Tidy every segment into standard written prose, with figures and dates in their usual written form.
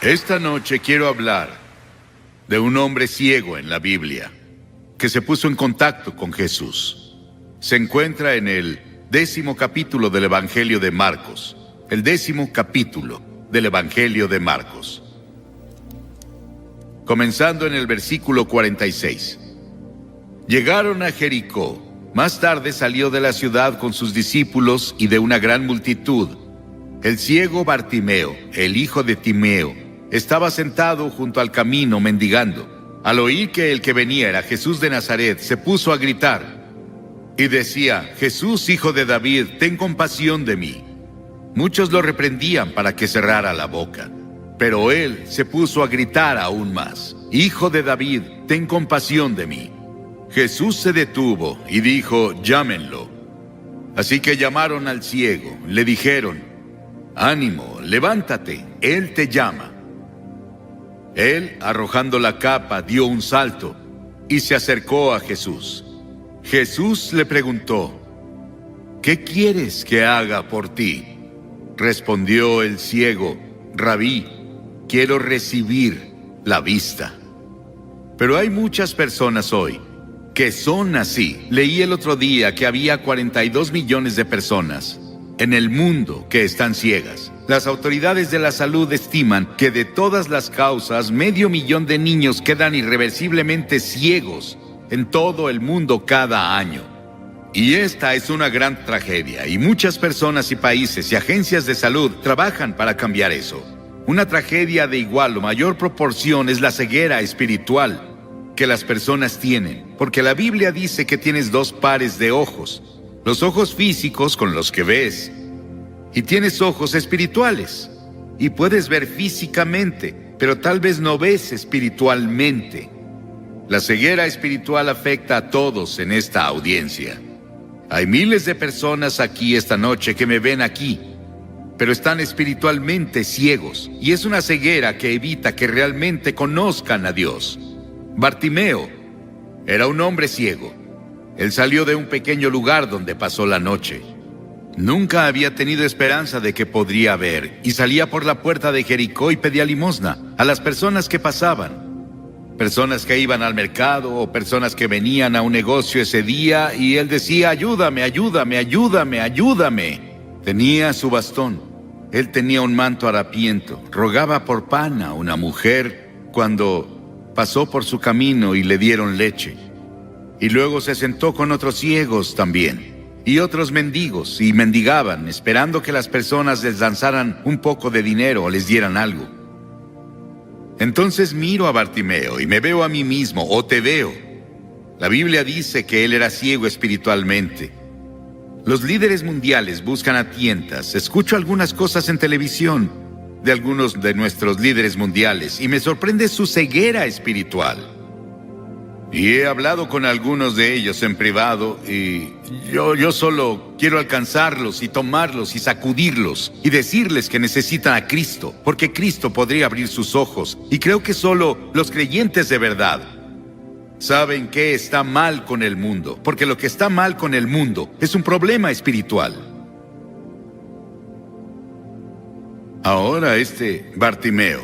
Esta noche quiero hablar de un hombre ciego en la Biblia que se puso en contacto con Jesús. Se encuentra en el 10º capítulo del Evangelio de Marcos. El 10º capítulo del Evangelio de Marcos. Comenzando en el versículo 46. Llegaron a Jericó. Más tarde salió de la ciudad con sus discípulos y de una gran multitud. El ciego Bartimeo, el hijo de Timeo, estaba sentado junto al camino mendigando. Al oír que el que venía era Jesús de Nazaret, se puso a gritar y decía: Jesús, hijo de David, ten compasión de mí. Muchos lo reprendían para que cerrara la boca, pero él se puso a gritar aún más: Hijo de David, ten compasión de mí. Jesús se detuvo y dijo: llámenlo. Así que llamaron al ciego, le dijeron: ánimo, levántate, él te llama. Él, arrojando la capa, dio un salto y se acercó a Jesús. Jesús le preguntó: ¿qué quieres que haga por ti? Respondió el ciego: Rabí, quiero recibir la vista. Pero hay muchas personas hoy que son así. Leí el otro día que había 42 millones de personas en el mundo que están ciegas. Las autoridades de la salud estiman que de todas las causas, 500,000 de niños quedan irreversiblemente ciegos en todo el mundo cada año. Y esta es una gran tragedia, y muchas personas y países y agencias de salud trabajan para cambiar eso. Una tragedia de igual o mayor proporción es la ceguera espiritual que las personas tienen, porque la Biblia dice que tienes 2 pares de ojos: los ojos físicos con los que ves, y tienes ojos espirituales, y puedes ver físicamente, pero tal vez no ves espiritualmente. La ceguera espiritual afecta a todos en esta audiencia. Hay miles de personas aquí esta noche que me ven aquí, pero están espiritualmente ciegos, y es una ceguera que evita que realmente conozcan a Dios. Bartimeo era un hombre ciego. Él salió de un pequeño lugar donde pasó la noche. Nunca había tenido esperanza de que podría ver, y salía por la puerta de Jericó y pedía limosna a las personas que pasaban. Personas que iban al mercado o personas que venían a un negocio ese día, y él decía: ayúdame, ayúdame, ayúdame, ayúdame. Tenía su bastón. Él tenía un manto harapiento. Rogaba por pan a una mujer cuando pasó por su camino y le dieron leche. Y luego se sentó con otros ciegos también, y otros mendigos, y mendigaban, esperando que las personas les lanzaran un poco de dinero o les dieran algo. Entonces miro a Bartimeo y me veo a mí mismo, o te veo. La Biblia dice que él era ciego espiritualmente. Los líderes mundiales buscan a tientas. Escucho algunas cosas en televisión de algunos de nuestros líderes mundiales y me sorprende su ceguera espiritual. Y he hablado con algunos de ellos en privado, y yo solo quiero alcanzarlos y tomarlos y sacudirlos y decirles que necesitan a Cristo, porque Cristo podría abrir sus ojos, y creo que solo los creyentes de verdad saben qué está mal con el mundo, porque lo que está mal con el mundo es un problema espiritual. Ahora Bartimeo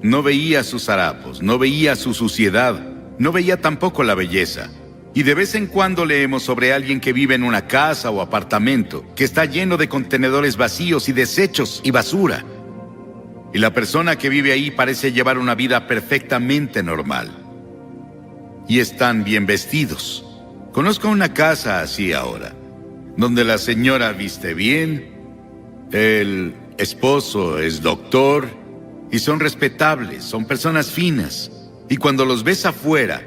no veía sus harapos, no veía su suciedad, no veía tampoco la belleza. Y de vez en cuando leemos sobre alguien que vive en una casa o apartamento que está lleno de contenedores vacíos y desechos y basura. Y la persona que vive ahí parece llevar una vida perfectamente normal. Y están bien vestidos. Conozco una casa así ahora, donde la señora viste bien, el esposo es doctor, y son respetables, son personas finas. Y cuando los ves afuera,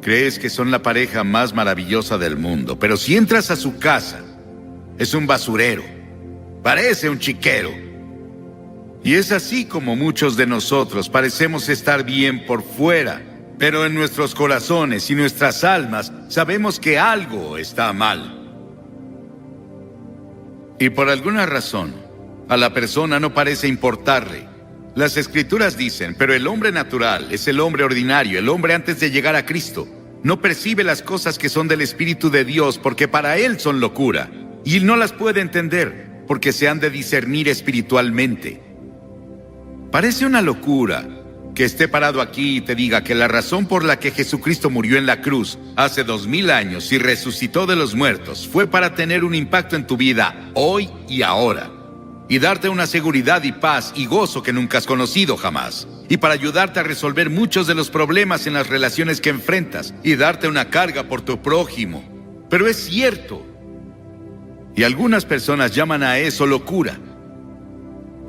crees que son la pareja más maravillosa del mundo. Pero si entras a su casa, es un basurero. Parece un chiquero. Y es así como muchos de nosotros parecemos estar bien por fuera, pero en nuestros corazones y nuestras almas sabemos que algo está mal. Y por alguna razón, a la persona no parece importarle. Las Escrituras dicen: pero el hombre natural es el hombre ordinario, el hombre antes de llegar a Cristo. No percibe las cosas que son del Espíritu de Dios, porque para él son locura, y no las puede entender, porque se han de discernir espiritualmente. Parece una locura que esté parado aquí y te diga que la razón por la que Jesucristo murió en la cruz hace 2000 años y resucitó de los muertos fue para tener un impacto en tu vida hoy y ahora, y darte una seguridad y paz y gozo que nunca has conocido jamás, y para ayudarte a resolver muchos de los problemas en las relaciones que enfrentas, y darte una carga por tu prójimo. Pero es cierto. Y algunas personas llaman a eso locura.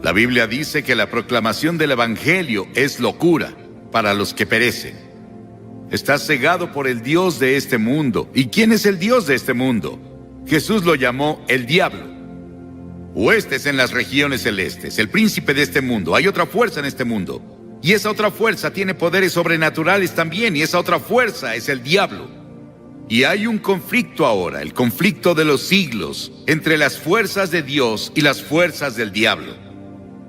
La Biblia dice que la proclamación del Evangelio es locura para los que perecen. Estás cegado por el Dios de este mundo. ¿Y quién es el Dios de este mundo? Jesús lo llamó el diablo. Huestes en las regiones celestes, el príncipe de este mundo. Hay otra fuerza en este mundo. Y esa otra fuerza tiene poderes sobrenaturales también. Y esa otra fuerza es el diablo. Y hay un conflicto ahora, el conflicto de los siglos, entre las fuerzas de Dios y las fuerzas del diablo.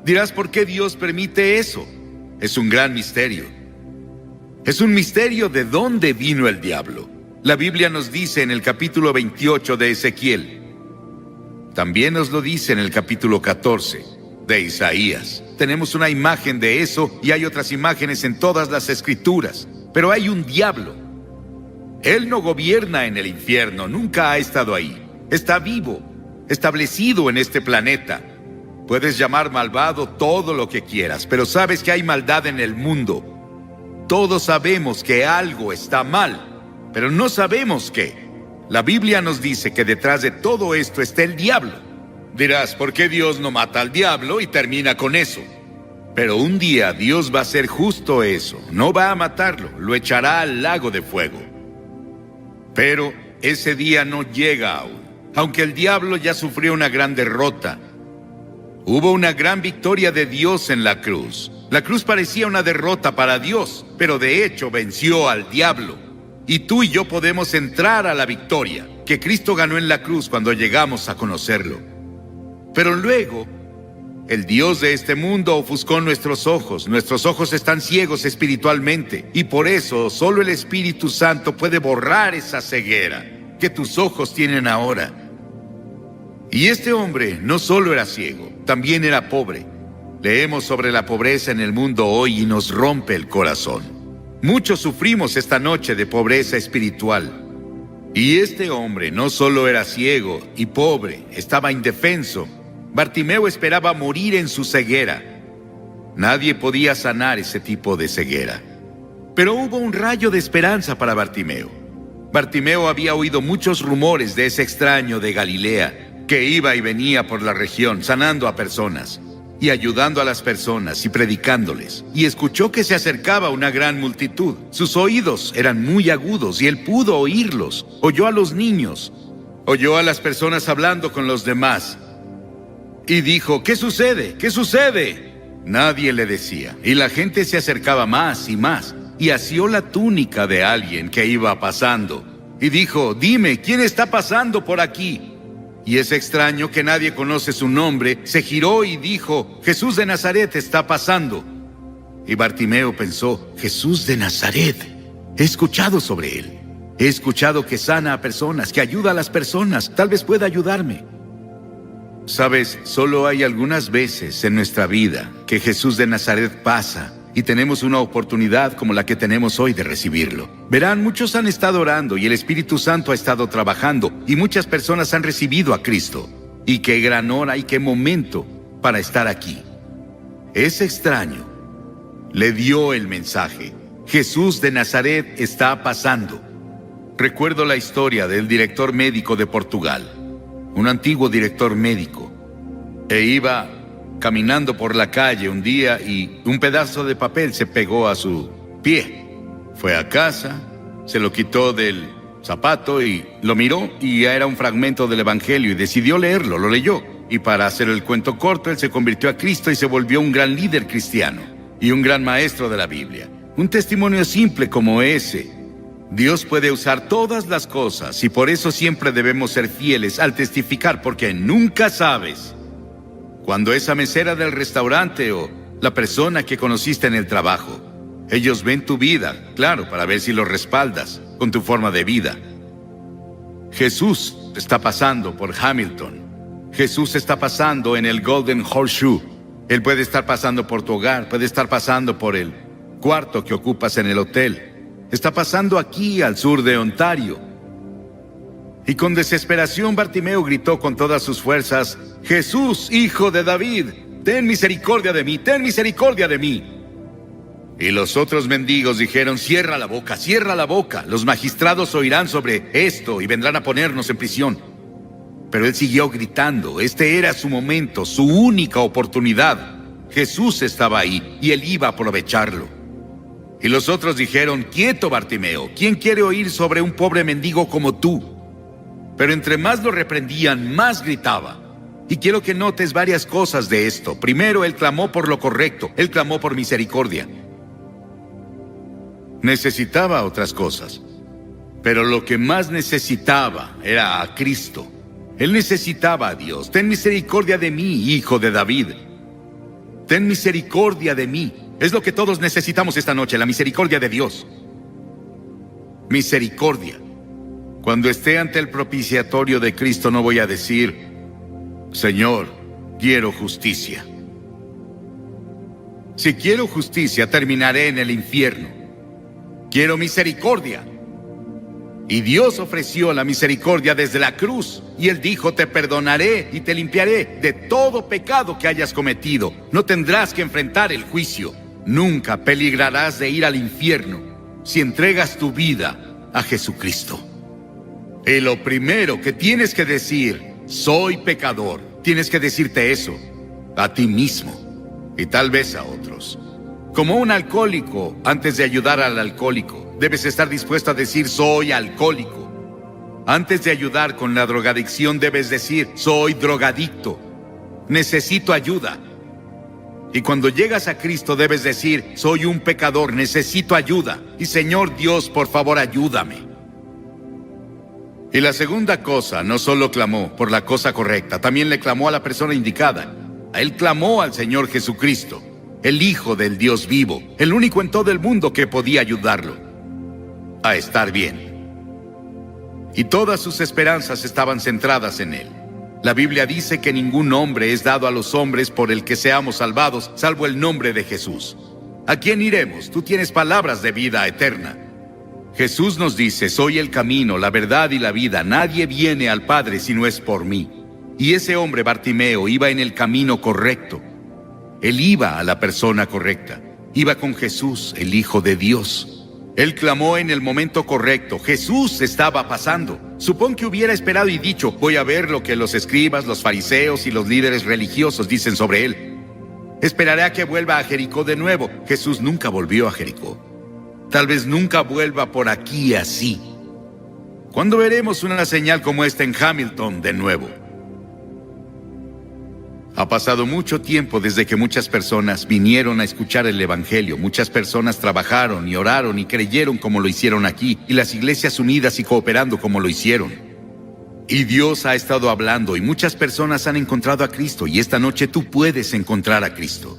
Dirás, ¿por qué Dios permite eso? Es un gran misterio. Es un misterio de dónde vino el diablo. La Biblia nos dice en el capítulo 28 de Ezequiel. También nos lo dice en el capítulo 14 de Isaías. Tenemos una imagen de eso y hay otras imágenes en todas las escrituras. Pero hay un diablo. Él no gobierna en el infierno, nunca ha estado ahí. Está vivo, establecido en este planeta. Puedes llamar malvado todo lo que quieras, pero sabes que hay maldad en el mundo. Todos sabemos que algo está mal, pero no sabemos qué. La Biblia nos dice que detrás de todo esto está el diablo. Dirás, ¿por qué Dios no mata al diablo y termina con eso? Pero un día Dios va a hacer justo eso. No va a matarlo, lo echará al lago de fuego. Pero ese día no llega aún. Aunque el diablo ya sufrió una gran derrota, hubo una gran victoria de Dios en la cruz. La cruz parecía una derrota para Dios, pero de hecho venció al diablo. Y tú y yo podemos entrar a la victoria que Cristo ganó en la cruz cuando llegamos a conocerlo. Pero luego, el Dios de este mundo ofuscó nuestros ojos están ciegos espiritualmente, y por eso solo el Espíritu Santo puede borrar esa ceguera que tus ojos tienen ahora. Y este hombre no solo era ciego, también era pobre. Leemos sobre la pobreza en el mundo hoy y nos rompe el corazón. Muchos sufrimos esta noche de pobreza espiritual. Y este hombre no solo era ciego y pobre, estaba indefenso. Bartimeo esperaba morir en su ceguera. Nadie podía sanar ese tipo de ceguera. Pero hubo un rayo de esperanza para Bartimeo. Bartimeo había oído muchos rumores de ese extraño de Galilea, que iba y venía por la región, sanando a personas, y ayudando a las personas y predicándoles. Y escuchó que se acercaba una gran multitud. Sus oídos eran muy agudos y él pudo oírlos. Oyó a los niños, oyó a las personas hablando con los demás. Y dijo, ¿qué sucede? ¿Qué sucede? Nadie le decía, y la gente se acercaba más y más, y asió la túnica de alguien que iba pasando. Y dijo, dime, ¿quién está pasando por aquí? Y ese extraño, que nadie conoce su nombre, se giró y dijo, Jesús de Nazaret está pasando. Y Bartimeo pensó, Jesús de Nazaret, he escuchado sobre él. He escuchado que sana a personas, que ayuda a las personas, tal vez pueda ayudarme. Sabes, solo hay algunas veces en nuestra vida que Jesús de Nazaret pasa y tenemos una oportunidad como la que tenemos hoy de recibirlo. Verán, muchos han estado orando y el Espíritu Santo ha estado trabajando y muchas personas han recibido a Cristo. Y qué gran hora y qué momento para estar aquí. Ese extraño le dio el mensaje. Jesús de Nazaret está pasando. Recuerdo la historia del director médico de Portugal, un antiguo director médico, e iba caminando por la calle un día y un pedazo de papel se pegó a su pie. Fue a casa, se lo quitó del zapato y lo miró y ya era un fragmento del Evangelio y decidió leerlo, lo leyó. Y para hacer el cuento corto, él se convirtió a Cristo y se volvió un gran líder cristiano y un gran maestro de la Biblia. Un testimonio simple como ese. Dios puede usar todas las cosas y por eso siempre debemos ser fieles al testificar, porque nunca sabes cuando esa mesera del restaurante o la persona que conociste en el trabajo, ellos ven tu vida, claro, para ver si lo respaldas con tu forma de vida. Jesús está pasando por Hamilton. Jesús está pasando en el Golden Horseshoe. Él puede estar pasando por tu hogar, puede estar pasando por el cuarto que ocupas en el hotel. Está pasando aquí al sur de Ontario. Y con desesperación Bartimeo gritó con todas sus fuerzas: Jesús, hijo de David, ten misericordia de mí, ten misericordia de mí. Y los otros mendigos dijeron: cierra la boca, cierra la boca. Los magistrados oirán sobre esto y vendrán a ponernos en prisión. Pero él siguió gritando. Este era su momento, su única oportunidad. Jesús estaba ahí y él iba a aprovecharlo. Y los otros dijeron: quieto, Bartimeo, ¿quién quiere oír sobre un pobre mendigo como tú? Pero entre más lo reprendían, más gritaba. Y quiero que notes varias cosas de esto. Primero, él clamó por lo correcto, él clamó por misericordia. Necesitaba otras cosas, pero lo que más necesitaba era a Cristo. Él necesitaba a Dios. Ten misericordia de mí, hijo de David. Ten misericordia de mí. Es lo que todos necesitamos esta noche, la misericordia de Dios. Misericordia. Cuando esté ante el propiciatorio de Cristo, no voy a decir: Señor, quiero justicia. Si quiero justicia, terminaré en el infierno. Quiero misericordia. Y Dios ofreció la misericordia desde la cruz. Y Él dijo: te perdonaré y te limpiaré de todo pecado que hayas cometido. No tendrás que enfrentar el juicio. Nunca peligrarás de ir al infierno si entregas tu vida a Jesucristo. Y lo primero que tienes que decir: soy pecador. Tienes que decirte eso a ti mismo y tal vez a otros. Como un alcohólico, antes de ayudar al alcohólico, debes estar dispuesto a decir: soy alcohólico. Antes de ayudar con la drogadicción, debes decir: soy drogadicto. Necesito ayuda. Y cuando llegas a Cristo, debes decir: soy un pecador, necesito ayuda. Y Señor Dios, por favor, ayúdame. Y la segunda cosa, no solo clamó por la cosa correcta, también le clamó a la persona indicada. Él clamó al Señor Jesucristo, el Hijo del Dios vivo, el único en todo el mundo que podía ayudarlo a estar bien. Y todas sus esperanzas estaban centradas en Él. La Biblia dice que ningún nombre es dado a los hombres por el que seamos salvados, salvo el nombre de Jesús. ¿A quién iremos? Tú tienes palabras de vida eterna. Jesús nos dice: soy el camino, la verdad y la vida. Nadie viene al Padre si no es por mí. Y ese hombre, Bartimeo, iba en el camino correcto. Él iba a la persona correcta. Iba con Jesús, el Hijo de Dios. Él clamó en el momento correcto. Jesús estaba pasando. Supón que hubiera esperado y dicho: voy a ver lo que los escribas, los fariseos y los líderes religiosos dicen sobre él. Esperaré a que vuelva a Jericó de nuevo. Jesús nunca volvió a Jericó. Tal vez nunca vuelva por aquí así. ¿Cuándo veremos una señal como esta en Hamilton de nuevo? Ha pasado mucho tiempo desde que muchas personas vinieron a escuchar el Evangelio. Muchas personas trabajaron y oraron y creyeron como lo hicieron aquí, y las iglesias unidas y cooperando como lo hicieron. Y Dios ha estado hablando y muchas personas han encontrado a Cristo, y esta noche tú puedes encontrar a Cristo.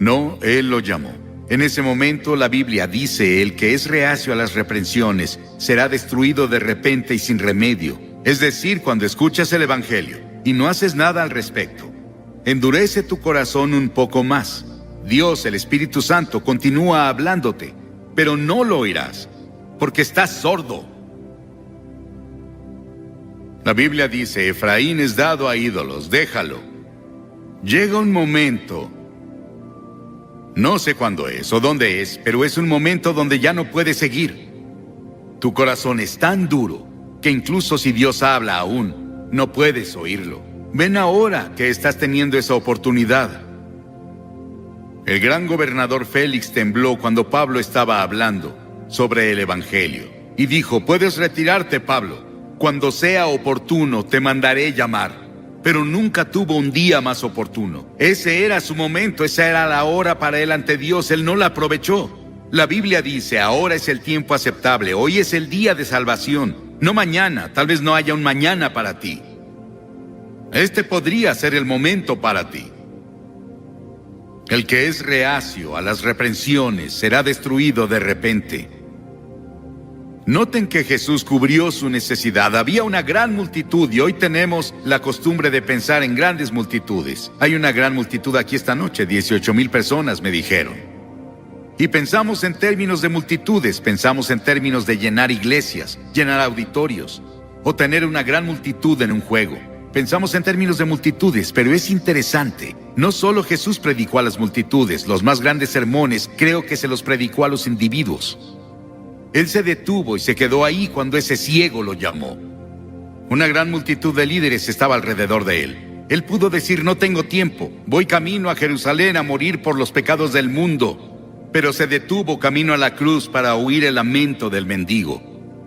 No, Él lo llamó. En ese momento la Biblia dice: el que es reacio a las reprensiones será destruido de repente y sin remedio. Es decir, cuando escuchas el Evangelio y no haces nada al respecto, endurece tu corazón un poco más. Dios, el Espíritu Santo, continúa hablándote, pero no lo oirás, porque estás sordo. La Biblia dice: Efraín es dado a ídolos, déjalo. Llega un momento, no sé cuándo es o dónde es, pero es un momento donde ya no puedes seguir. Tu corazón es tan duro que incluso si Dios habla aún, no puedes oírlo. Ven ahora que estás teniendo esa oportunidad. El gran gobernador Félix tembló cuando Pablo estaba hablando sobre el Evangelio y dijo: puedes retirarte, Pablo. Cuando sea oportuno te mandaré llamar. Pero nunca tuvo un día más oportuno. Ese era su momento, esa era la hora para él ante Dios. Él no la aprovechó. La Biblia dice: ahora es el tiempo aceptable, hoy es el día de salvación, no mañana. Tal vez no haya un mañana para ti. Este podría ser el momento para ti. El que es reacio a las reprensiones será destruido de repente. Noten que Jesús cubrió su necesidad. Había una gran multitud y hoy tenemos la costumbre de pensar en grandes multitudes. Hay una gran multitud aquí esta noche, 18,000 personas me dijeron. Y pensamos en términos de multitudes, pensamos en términos de llenar iglesias, llenar auditorios, o tener una gran multitud en un juego. Pensamos en términos de multitudes, pero es interesante. No solo Jesús predicó a las multitudes, los más grandes sermones creo que se los predicó a los individuos. Él se detuvo y se quedó ahí cuando ese ciego lo llamó. Una gran multitud de líderes estaba alrededor de él. Él pudo decir, no tengo tiempo, voy camino a Jerusalén a morir por los pecados del mundo. Pero se detuvo camino a la cruz para oír el lamento del mendigo.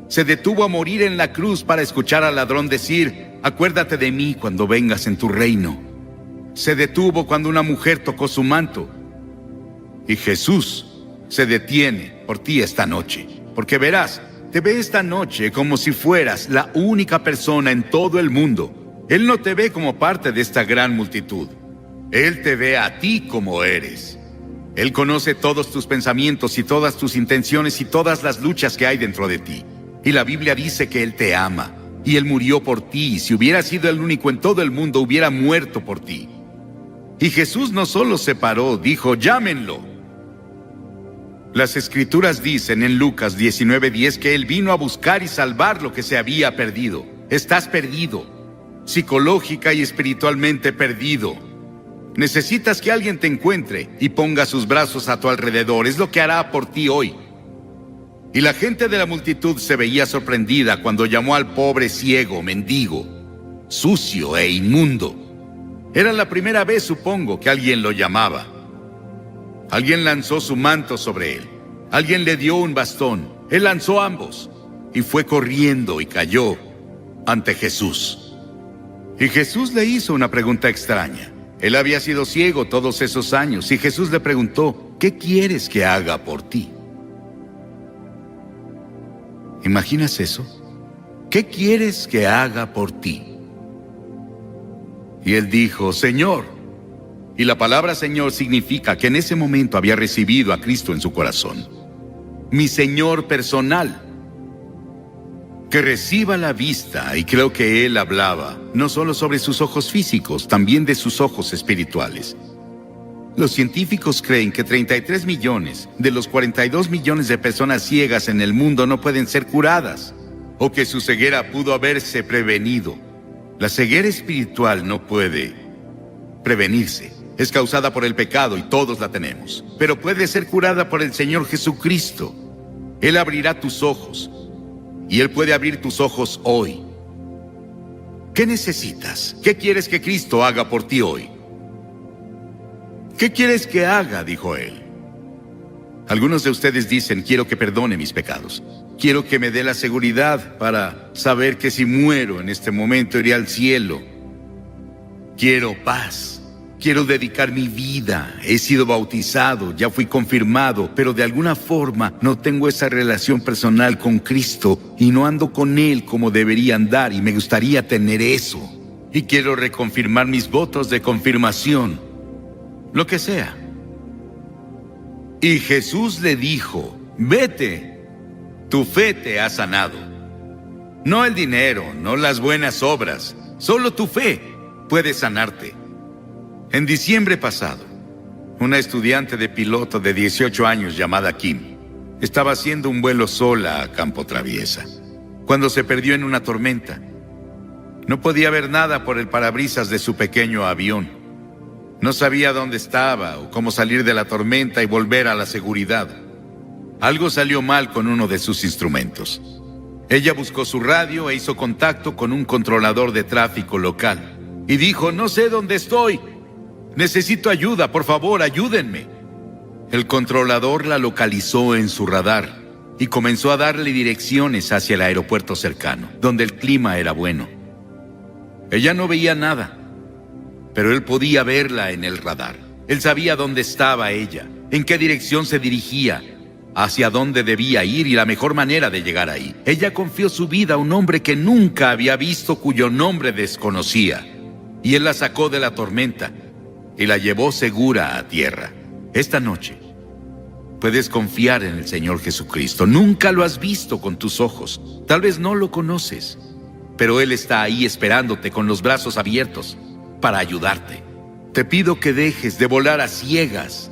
Se detuvo a morir en la cruz para escuchar al ladrón decir, acuérdate de mí cuando vengas en tu reino. Se detuvo cuando una mujer tocó su manto. Y Jesús se detiene por ti esta noche. Porque verás, te ve esta noche como si fueras la única persona en todo el mundo. Él no te ve como parte de esta gran multitud. Él te ve a ti como eres. Él conoce todos tus pensamientos y todas tus intenciones y todas las luchas que hay dentro de ti. Y la Biblia dice que Él te ama. Y Él murió por ti. Y si hubiera sido el único en todo el mundo, hubiera muerto por ti. Y Jesús no solo se paró, dijo, llámenlo. Las Escrituras dicen en Lucas 19:10 que Él vino a buscar y salvar lo que se había perdido. Estás perdido, psicológica y espiritualmente perdido. Necesitas que alguien te encuentre y ponga sus brazos a tu alrededor. Es lo que hará por ti hoy. Y la gente de la multitud se veía sorprendida cuando llamó al pobre ciego, mendigo, sucio e inmundo. Era la primera vez, supongo, que alguien lo llamaba. Alguien lanzó su manto sobre él. Alguien le dio un bastón. Él lanzó ambos y fue corriendo y cayó ante Jesús. Y Jesús le hizo una pregunta extraña. Él había sido ciego todos esos años y Jesús le preguntó, ¿qué quieres que haga por ti? ¿Imaginas eso? ¿Qué quieres que haga por ti? Y él dijo, Señor. Y la palabra Señor significa que en ese momento había recibido a Cristo en su corazón. Mi Señor personal. Que reciba la vista, y creo que Él hablaba, no solo sobre sus ojos físicos, también de sus ojos espirituales. Los científicos creen que 33 millones de los 42 millones de personas ciegas en el mundo no pueden ser curadas, o que su ceguera pudo haberse prevenido. La ceguera espiritual no puede prevenirse. Es causada por el pecado y todos la tenemos. Pero puede ser curada por el Señor Jesucristo. Él abrirá tus ojos. Y Él puede abrir tus ojos hoy. ¿Qué necesitas? ¿Qué quieres que Cristo haga por ti hoy? ¿Qué quieres que haga? Dijo Él. Algunos de ustedes dicen, quiero que perdone mis pecados. Quiero que me dé la seguridad para saber que si muero en este momento iré al cielo. Quiero paz. Quiero dedicar mi vida. He sido bautizado, ya fui confirmado, pero de alguna forma no tengo esa relación personal con Cristo y no ando con Él como debería andar y me gustaría tener eso. Y quiero reconfirmar mis votos de confirmación, lo que sea. Y Jesús le dijo, vete, tu fe te ha sanado. No el dinero, no las buenas obras, solo tu fe puede sanarte. En diciembre pasado, una estudiante de piloto de 18 años llamada Kim estaba haciendo un vuelo sola a Campo Traviesa, cuando se perdió en una tormenta. No podía ver nada por el parabrisas de su pequeño avión. No sabía dónde estaba o cómo salir de la tormenta y volver a la seguridad. Algo salió mal con uno de sus instrumentos. Ella buscó su radio e hizo contacto con un controlador de tráfico local y dijo, no sé dónde estoy. Necesito ayuda, por favor, ayúdenme. El controlador la localizó en su radar y comenzó a darle direcciones hacia el aeropuerto cercano, donde el clima era bueno. Ella no veía nada, pero él podía verla en el radar. Él sabía dónde estaba ella, en qué dirección se dirigía, hacia dónde debía ir y la mejor manera de llegar ahí. Ella confió su vida a un hombre que nunca había visto, cuyo nombre desconocía, y él la sacó de la tormenta y la llevó segura a tierra. Esta noche, Puedes confiar en el Señor Jesucristo. Nunca lo has visto con tus ojos. Tal vez no lo conoces, pero Él está ahí esperándote con los brazos abiertos para ayudarte. Te pido que dejes de volar a ciegas.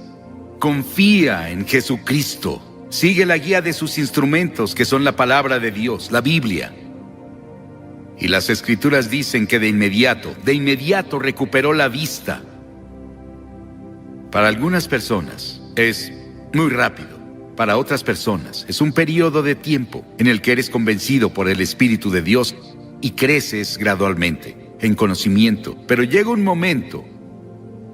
Confía en Jesucristo. Sigue la guía de sus instrumentos, que son la palabra de Dios, la Biblia. Y las Escrituras dicen que de inmediato recuperó la vista. Para algunas personas es muy rápido. Para otras personas es un periodo de tiempo en el que eres convencido por el Espíritu de Dios y creces gradualmente en conocimiento. Pero llega un momento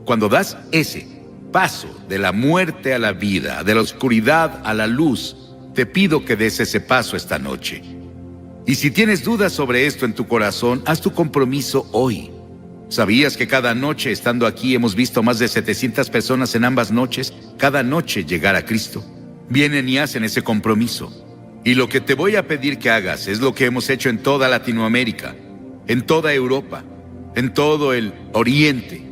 cuando das ese paso de la muerte a la vida, de la oscuridad a la luz. Te pido que des ese paso esta noche. Y si tienes dudas sobre esto en tu corazón, haz tu compromiso hoy. ¿Sabías que cada noche estando aquí hemos visto más de 700 personas en ambas noches, cada noche llegar a Cristo? Vienen y hacen ese compromiso. Y lo que te voy a pedir que hagas es lo que hemos hecho en toda Latinoamérica, en toda Europa, en todo el Oriente,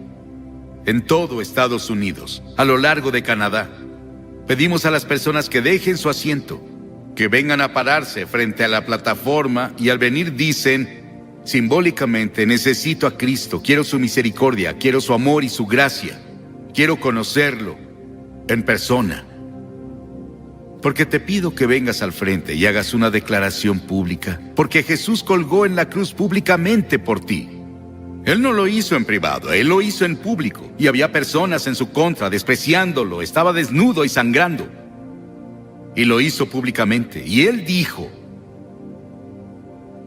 en todo Estados Unidos, a lo largo de Canadá. Pedimos a las personas que dejen su asiento, que vengan a pararse frente a la plataforma y al venir dicen simbólicamente: necesito a Cristo, quiero su misericordia, quiero su amor y su gracia, quiero conocerlo en persona. Porque te pido que vengas al frente y hagas una declaración pública, porque Jesús colgó en la cruz públicamente por ti. Él no lo hizo en privado, Él lo hizo en público, y había personas en su contra, despreciándolo, estaba desnudo y sangrando. Y lo hizo públicamente, y Él dijo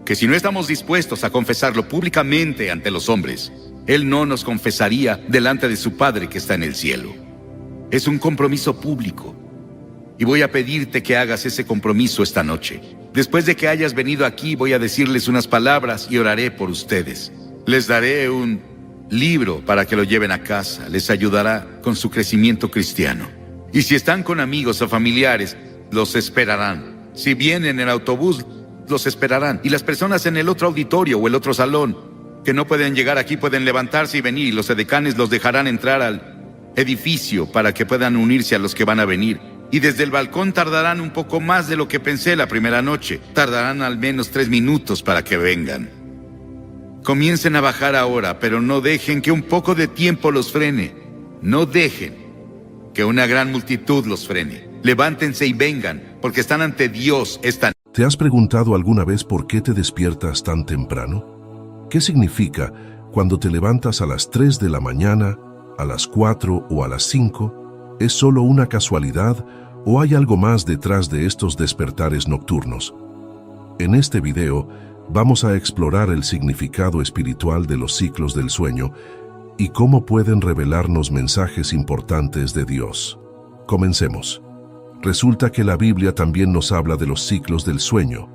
que si no estamos dispuestos a confesarlo públicamente ante los hombres, Él no nos confesaría delante de su Padre que está en el cielo. Es un compromiso público, y voy a pedirte que hagas ese compromiso esta noche. Después de que hayas venido aquí, voy a decirles unas palabras y oraré por ustedes. Les daré un libro para que lo lleven a casa, les ayudará con su crecimiento cristiano. Y si están con amigos o familiares, los esperarán. Si vienen en autobús, los esperarán. Y las personas en el otro auditorio o el otro salón que no pueden llegar aquí pueden levantarse y venir, y los edecanes los dejarán entrar al edificio para que puedan unirse a los que van a venir. Y desde el balcón tardarán un poco más de lo que pensé la primera noche. Tardarán al menos 3 minutos para que vengan. Comiencen a bajar ahora, pero no dejen que un poco de tiempo los frene. No dejen que una gran multitud los frene. Levántense y vengan, porque están ante Dios esta noche. ¿Te has preguntado alguna vez por qué te despiertas tan temprano? ¿Qué significa cuando te levantas a las 3 de la mañana, a las 4 o a las 5? ¿Es solo una casualidad o hay algo más detrás de estos despertares nocturnos? En este video vamos a explorar el significado espiritual de los ciclos del sueño y cómo pueden revelarnos mensajes importantes de Dios. Comencemos. Resulta que la Biblia también nos habla de los ciclos del sueño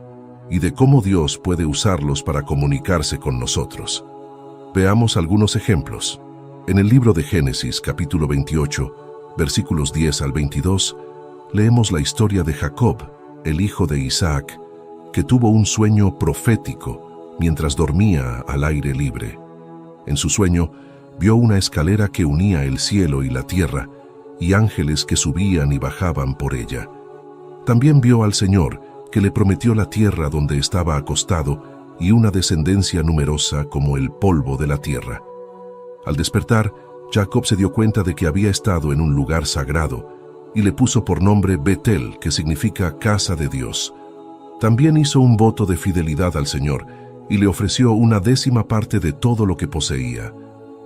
y de cómo Dios puede usarlos para comunicarse con nosotros. Veamos algunos ejemplos. En el libro de Génesis, capítulo 28, versículos 10 al 22, leemos la historia de Jacob, el hijo de Isaac, que tuvo un sueño profético mientras dormía al aire libre. En su sueño, vio una escalera que unía el cielo y la tierra, y ángeles que subían y bajaban por ella. También vio al Señor, que le prometió la tierra donde estaba acostado y una descendencia numerosa como el polvo de la tierra. Al despertar, Jacob se dio cuenta de que había estado en un lugar sagrado y le puso por nombre Betel, que significa casa de Dios. También hizo un voto de fidelidad al Señor y le ofreció una 10ª parte de todo lo que poseía.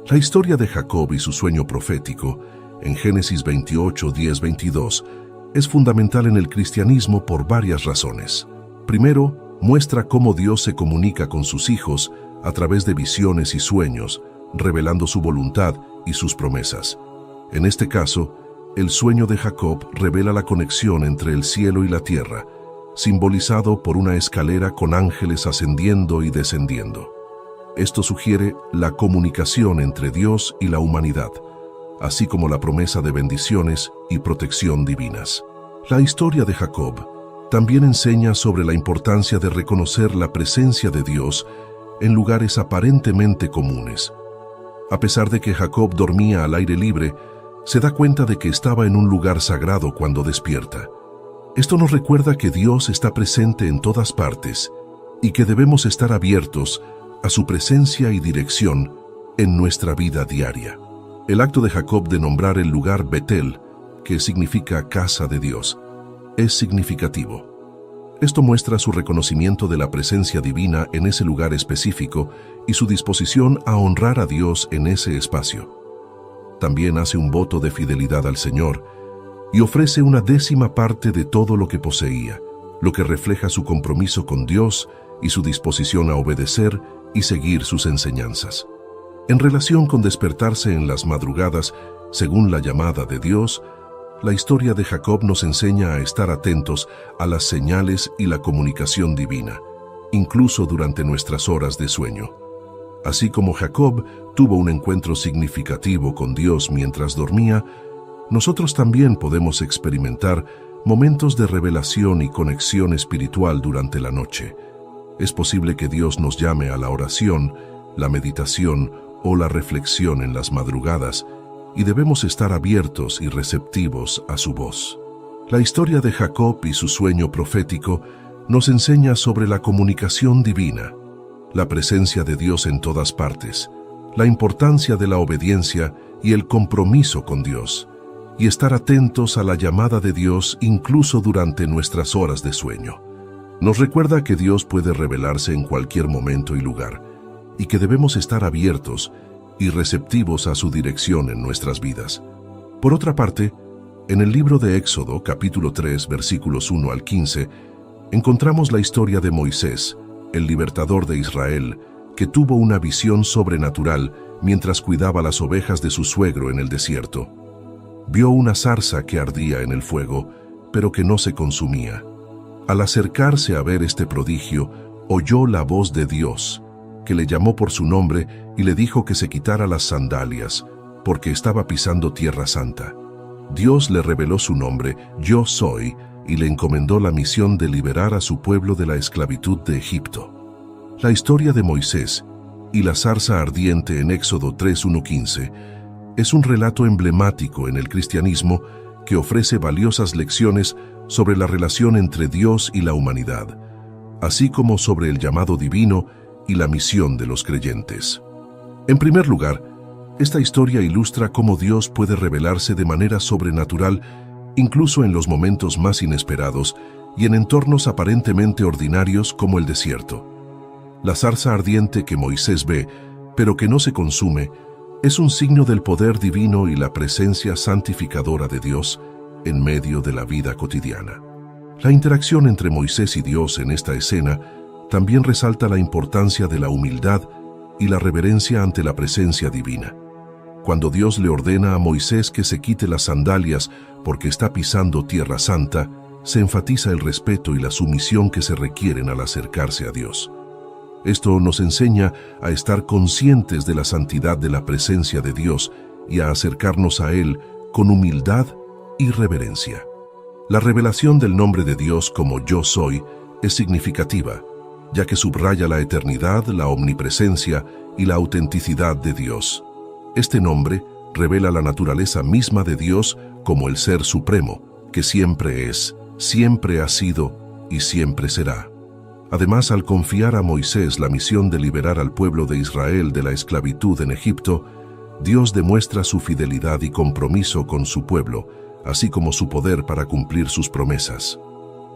La historia de Jacob y su sueño profético, en Génesis 28, 10, 22, es fundamental en el cristianismo por varias razones. Primero, muestra cómo Dios se comunica con sus hijos a través de visiones y sueños, revelando su voluntad y sus promesas. En este caso, el sueño de Jacob revela la conexión entre el cielo y la tierra, simbolizado por una escalera con ángeles ascendiendo y descendiendo. Esto sugiere la comunicación entre Dios y la humanidad, así como la promesa de bendiciones y protección divinas. La historia de Jacob también enseña sobre la importancia de reconocer la presencia de Dios en lugares aparentemente comunes. A pesar de que Jacob dormía al aire libre, se da cuenta de que estaba en un lugar sagrado cuando despierta. Esto nos recuerda que Dios está presente en todas partes y que debemos estar abiertos a su presencia y dirección en nuestra vida diaria. El acto de Jacob de nombrar el lugar Betel, que significa casa de Dios, es significativo. Esto muestra su reconocimiento de la presencia divina en ese lugar específico y su disposición a honrar a Dios en ese espacio. También hace un voto de fidelidad al Señor y ofrece una 10ª parte de todo lo que poseía, lo que refleja su compromiso con Dios y su disposición a obedecer y seguir sus enseñanzas. En relación con despertarse en las madrugadas, según la llamada de Dios, la historia de Jacob nos enseña a estar atentos a las señales y la comunicación divina, incluso durante nuestras horas de sueño. Así como Jacob tuvo un encuentro significativo con Dios mientras dormía, nosotros también podemos experimentar momentos de revelación y conexión espiritual durante la noche. Es posible que Dios nos llame a la oración, la meditación o la reflexión en las madrugadas, y debemos estar abiertos y receptivos a su voz. La historia de Jacob y su sueño profético nos enseña sobre la comunicación divina, la presencia de Dios en todas partes, la importancia de la obediencia y el compromiso con Dios, y estar atentos a la llamada de Dios incluso durante nuestras horas de sueño. Nos recuerda que Dios puede revelarse en cualquier momento y lugar, y que debemos estar abiertos y receptivos a su dirección en nuestras vidas. Por otra parte, en el libro de Éxodo, capítulo 3, versículos 1 al 15, encontramos la historia de Moisés, el libertador de Israel, que tuvo una visión sobrenatural mientras cuidaba las ovejas de su suegro en el desierto. Vio una zarza que ardía en el fuego, pero que no se consumía. Al acercarse a ver este prodigio, oyó la voz de Dios, que le llamó por su nombre y le dijo que se quitara las sandalias, porque estaba pisando tierra santa. Dios le reveló su nombre, Yo Soy, y le encomendó la misión de liberar a su pueblo de la esclavitud de Egipto. La historia de Moisés y la zarza ardiente en Éxodo 3:1-15 es un relato emblemático en el cristianismo que ofrece valiosas lecciones sobre la relación entre Dios y la humanidad, así como sobre el llamado divino y la misión de los creyentes. En primer lugar, esta historia ilustra cómo Dios puede revelarse de manera sobrenatural incluso en los momentos más inesperados y en entornos aparentemente ordinarios como el desierto. La zarza ardiente que Moisés ve, pero que no se consume, es un signo del poder divino y la presencia santificadora de Dios en medio de la vida cotidiana. La interacción entre Moisés y Dios en esta escena también resalta la importancia de la humildad y la reverencia ante la presencia divina. Cuando Dios le ordena a Moisés que se quite las sandalias porque está pisando tierra santa, se enfatiza el respeto y la sumisión que se requieren al acercarse a Dios. Esto nos enseña a estar conscientes de la santidad de la presencia de Dios y a acercarnos a Él con humildad y reverencia. La revelación del nombre de Dios como Yo Soy es significativa, ya que subraya la eternidad, la omnipresencia y la autenticidad de Dios. Este nombre revela la naturaleza misma de Dios como el Ser Supremo, que siempre es, siempre ha sido y siempre será. Además, al confiar a Moisés la misión de liberar al pueblo de Israel de la esclavitud en Egipto, Dios demuestra su fidelidad y compromiso con su pueblo, así como su poder para cumplir sus promesas.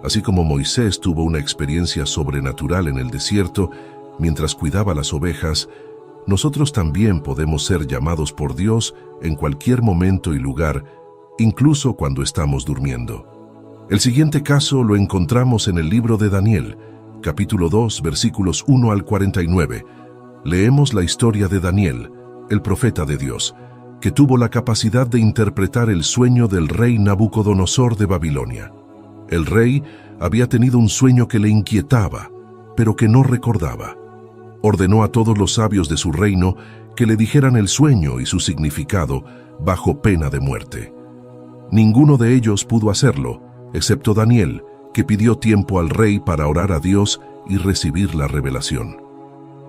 Así como Moisés tuvo una experiencia sobrenatural en el desierto mientras cuidaba las ovejas, nosotros también podemos ser llamados por Dios en cualquier momento y lugar, incluso cuando estamos durmiendo. El siguiente caso lo encontramos en el libro de Daniel, capítulo 2, versículos 1 al 49. Leemos la historia de Daniel, el profeta de Dios, que tuvo la capacidad de interpretar el sueño del rey Nabucodonosor de Babilonia. El rey había tenido un sueño que le inquietaba, pero que no recordaba. Ordenó a todos los sabios de su reino que le dijeran el sueño y su significado bajo pena de muerte. Ninguno de ellos pudo hacerlo, excepto Daniel, que pidió tiempo al rey para orar a Dios y recibir la revelación.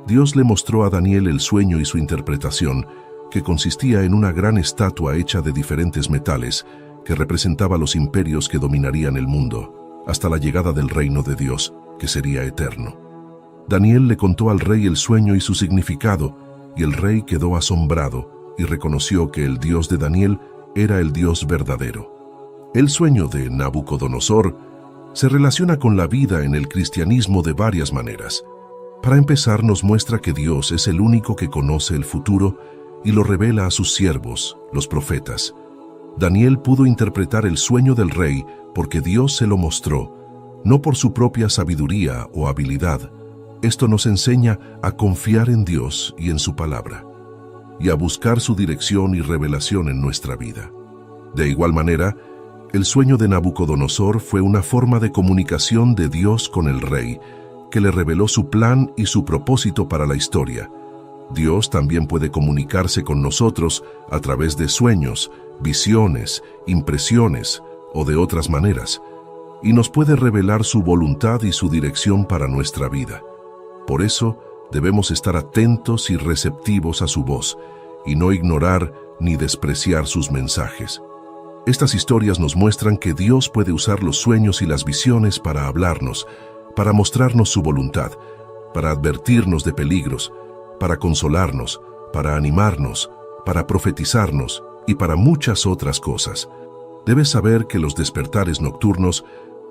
Dios le mostró a Daniel el sueño y su interpretación, que consistía en una gran estatua hecha de diferentes metales que representaba los imperios que dominarían el mundo, hasta la llegada del reino de Dios, que sería eterno. Daniel le contó al rey el sueño y su significado, y el rey quedó asombrado y reconoció que el Dios de Daniel era el Dios verdadero. El sueño de Nabucodonosor se relaciona con la vida en el cristianismo de varias maneras. Para empezar, nos muestra que Dios es el único que conoce el futuro y lo revela a sus siervos, los profetas. Daniel pudo interpretar el sueño del rey porque Dios se lo mostró, no por su propia sabiduría o habilidad. Esto nos enseña a confiar en Dios y en su palabra, y a buscar su dirección y revelación en nuestra vida. De igual manera, el sueño de Nabucodonosor fue una forma de comunicación de Dios con el rey, que le reveló su plan y su propósito para la historia. Dios también puede comunicarse con nosotros a través de sueños, visiones, impresiones o de otras maneras, y nos puede revelar su voluntad y su dirección para nuestra vida. Por eso, debemos estar atentos y receptivos a su voz, y no ignorar ni despreciar sus mensajes. Estas historias nos muestran que Dios puede usar los sueños y las visiones para hablarnos, para mostrarnos su voluntad, para advertirnos de peligros, para consolarnos, para animarnos, para profetizarnos y para muchas otras cosas. Debes saber que los despertares nocturnos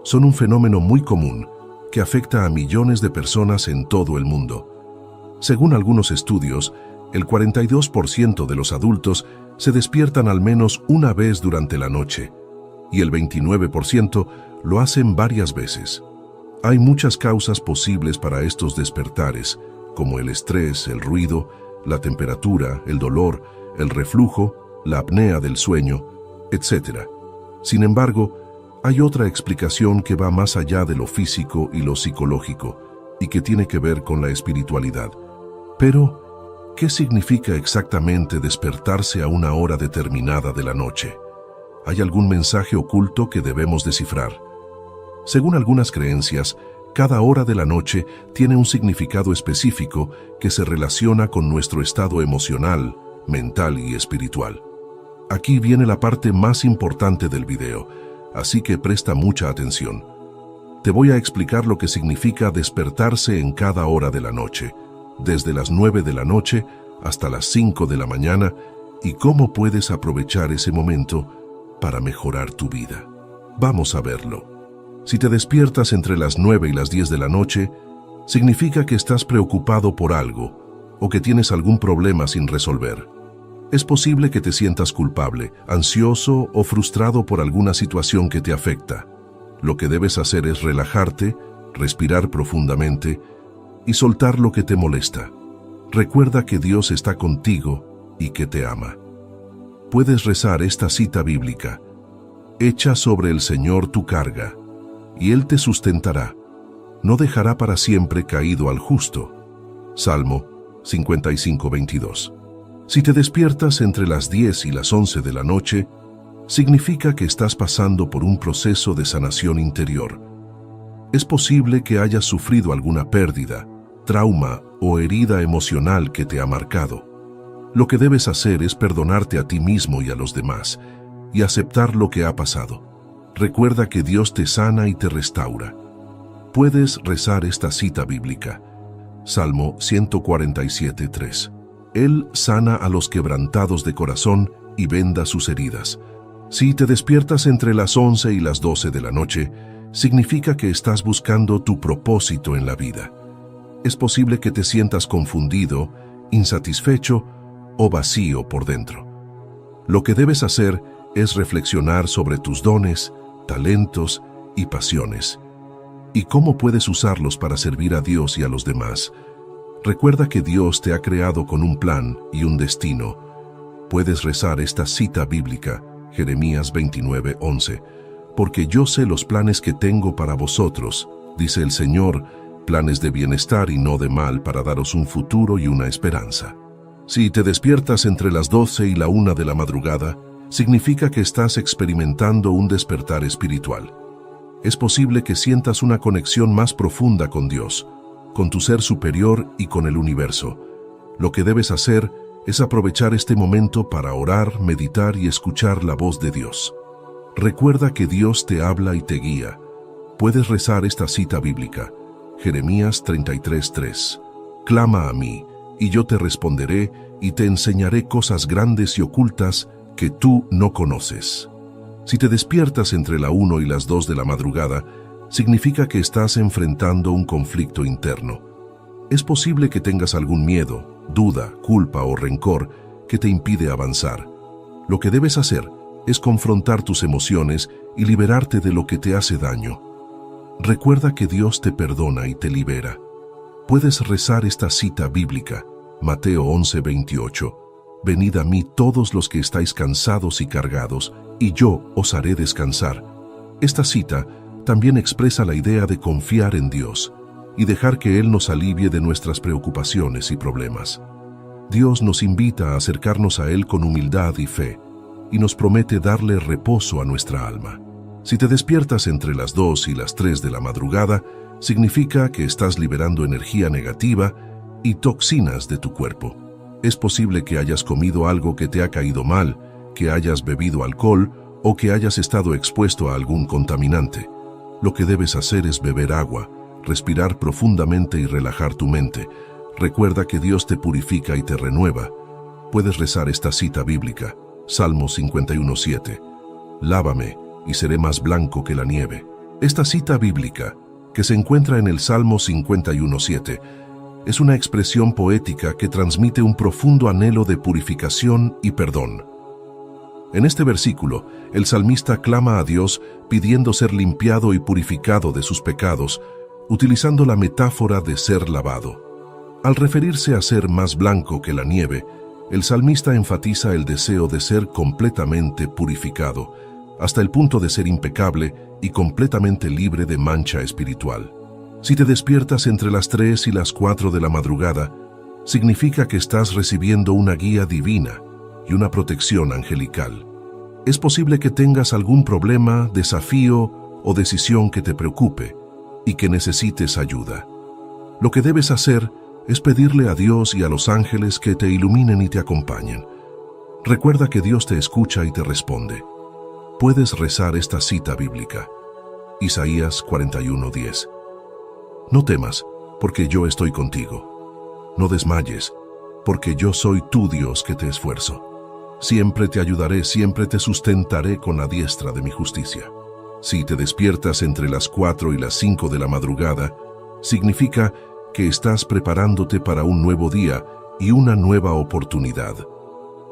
son un fenómeno muy común que afecta a millones de personas en todo el mundo. Según algunos estudios, el 42% de los adultos se despiertan al menos una vez durante la noche, y el 29% lo hacen varias veces. Hay muchas causas posibles para estos despertares, como el estrés, el ruido, la temperatura, el dolor, el reflujo, la apnea del sueño, etc. Sin embargo, hay otra explicación que va más allá de lo físico y lo psicológico, y que tiene que ver con la espiritualidad. Pero, ¿qué significa exactamente despertarse a una hora determinada de la noche? ¿Hay algún mensaje oculto que debemos descifrar? Según algunas creencias, cada hora de la noche tiene un significado específico que se relaciona con nuestro estado emocional, mental y espiritual. Aquí viene la parte más importante del video, así que presta mucha atención. Te voy a explicar lo que significa despertarse en cada hora de la noche, desde las 9 de la noche hasta las 5 de la mañana, y cómo puedes aprovechar ese momento para mejorar tu vida. Vamos a verlo. Si te despiertas entre las 9 y las 10 de la noche, significa que estás preocupado por algo o que tienes algún problema sin resolver. Es posible que te sientas culpable, ansioso o frustrado por alguna situación que te afecta. Lo que debes hacer es relajarte, respirar profundamente y soltar lo que te molesta. Recuerda que Dios está contigo y que te ama. Puedes rezar esta cita bíblica: «Echa sobre el Señor tu carga, y Él te sustentará. No dejará para siempre caído al justo». Salmo 55:22. Si te despiertas entre las 10 y las 11 de la noche, significa que estás pasando por un proceso de sanación interior. Es posible que hayas sufrido alguna pérdida, trauma o herida emocional que te ha marcado. Lo que debes hacer es perdonarte a ti mismo y a los demás, y aceptar lo que ha pasado. Recuerda que Dios te sana y te restaura. Puedes rezar esta cita bíblica. Salmo 147:3. Él sana a los quebrantados de corazón y venda sus heridas. Si te despiertas entre las 11 y las 12 de la noche, significa que estás buscando tu propósito en la vida. Es posible que te sientas confundido, insatisfecho o vacío por dentro. Lo que debes hacer es reflexionar sobre tus dones, talentos y pasiones, y cómo puedes usarlos para servir a Dios y a los demás. Recuerda que Dios te ha creado con un plan y un destino. Puedes rezar esta cita bíblica, Jeremías 29:11, «Porque yo sé los planes que tengo para vosotros, dice el Señor, planes de bienestar y no de mal, para daros un futuro y una esperanza». Si te despiertas entre las 12 y la 1 de la madrugada, significa que estás experimentando un despertar espiritual. Es posible que sientas una conexión más profunda con Dios, con tu ser superior y con el universo. Lo que debes hacer es aprovechar este momento para orar, meditar y escuchar la voz de Dios. Recuerda que Dios te habla y te guía. Puedes rezar esta cita bíblica. Jeremías 33:3. Clama a mí, y yo te responderé, y te enseñaré cosas grandes y ocultas que tú no conoces. Si te despiertas entre la 1 y las 2 de la madrugada, significa que estás enfrentando un conflicto interno. Es posible que tengas algún miedo, duda, culpa o rencor que te impide avanzar. Lo que debes hacer es confrontar tus emociones y liberarte de lo que te hace daño. Recuerda que Dios te perdona y te libera. Puedes rezar esta cita bíblica, Mateo 11:28. Venid a mí todos los que estáis cansados y cargados, y yo os haré descansar. Esta cita también expresa la idea de confiar en Dios y dejar que Él nos alivie de nuestras preocupaciones y problemas. Dios nos invita a acercarnos a Él con humildad y fe, y nos promete darle reposo a nuestra alma. Si te despiertas entre las 2 y las 3 de la madrugada, significa que estás liberando energía negativa y toxinas de tu cuerpo. Es posible que hayas comido algo que te ha caído mal, que hayas bebido alcohol o que hayas estado expuesto a algún contaminante. Lo que debes hacer es beber agua, respirar profundamente y relajar tu mente. Recuerda que Dios te purifica y te renueva. Puedes rezar esta cita bíblica, Salmo 51:7. Lávame y seré más blanco que la nieve. Esta cita bíblica, que se encuentra en el Salmo 51:7, es una expresión poética que transmite un profundo anhelo de purificación y perdón. En este versículo, el salmista clama a Dios pidiendo ser limpiado y purificado de sus pecados, utilizando la metáfora de ser lavado. Al referirse a ser más blanco que la nieve, el salmista enfatiza el deseo de ser completamente purificado, hasta el punto de ser impecable y completamente libre de mancha espiritual. Si te despiertas entre las 3 y las 4 de la madrugada, significa que estás recibiendo una guía divina y una protección angelical. Es posible que tengas algún problema, desafío o decisión que te preocupe y que necesites ayuda. Lo que debes hacer es pedirle a Dios y a los ángeles que te iluminen y te acompañen. Recuerda que Dios te escucha y te responde. Puedes rezar esta cita bíblica, Isaías 41:10. No temas, porque yo estoy contigo. No desmayes, porque yo soy tu Dios que te esfuerzo. Siempre te ayudaré, siempre te sustentaré con la diestra de mi justicia. Si te despiertas entre las 4 y las 5 de la madrugada, significa que estás preparándote para un nuevo día y una nueva oportunidad.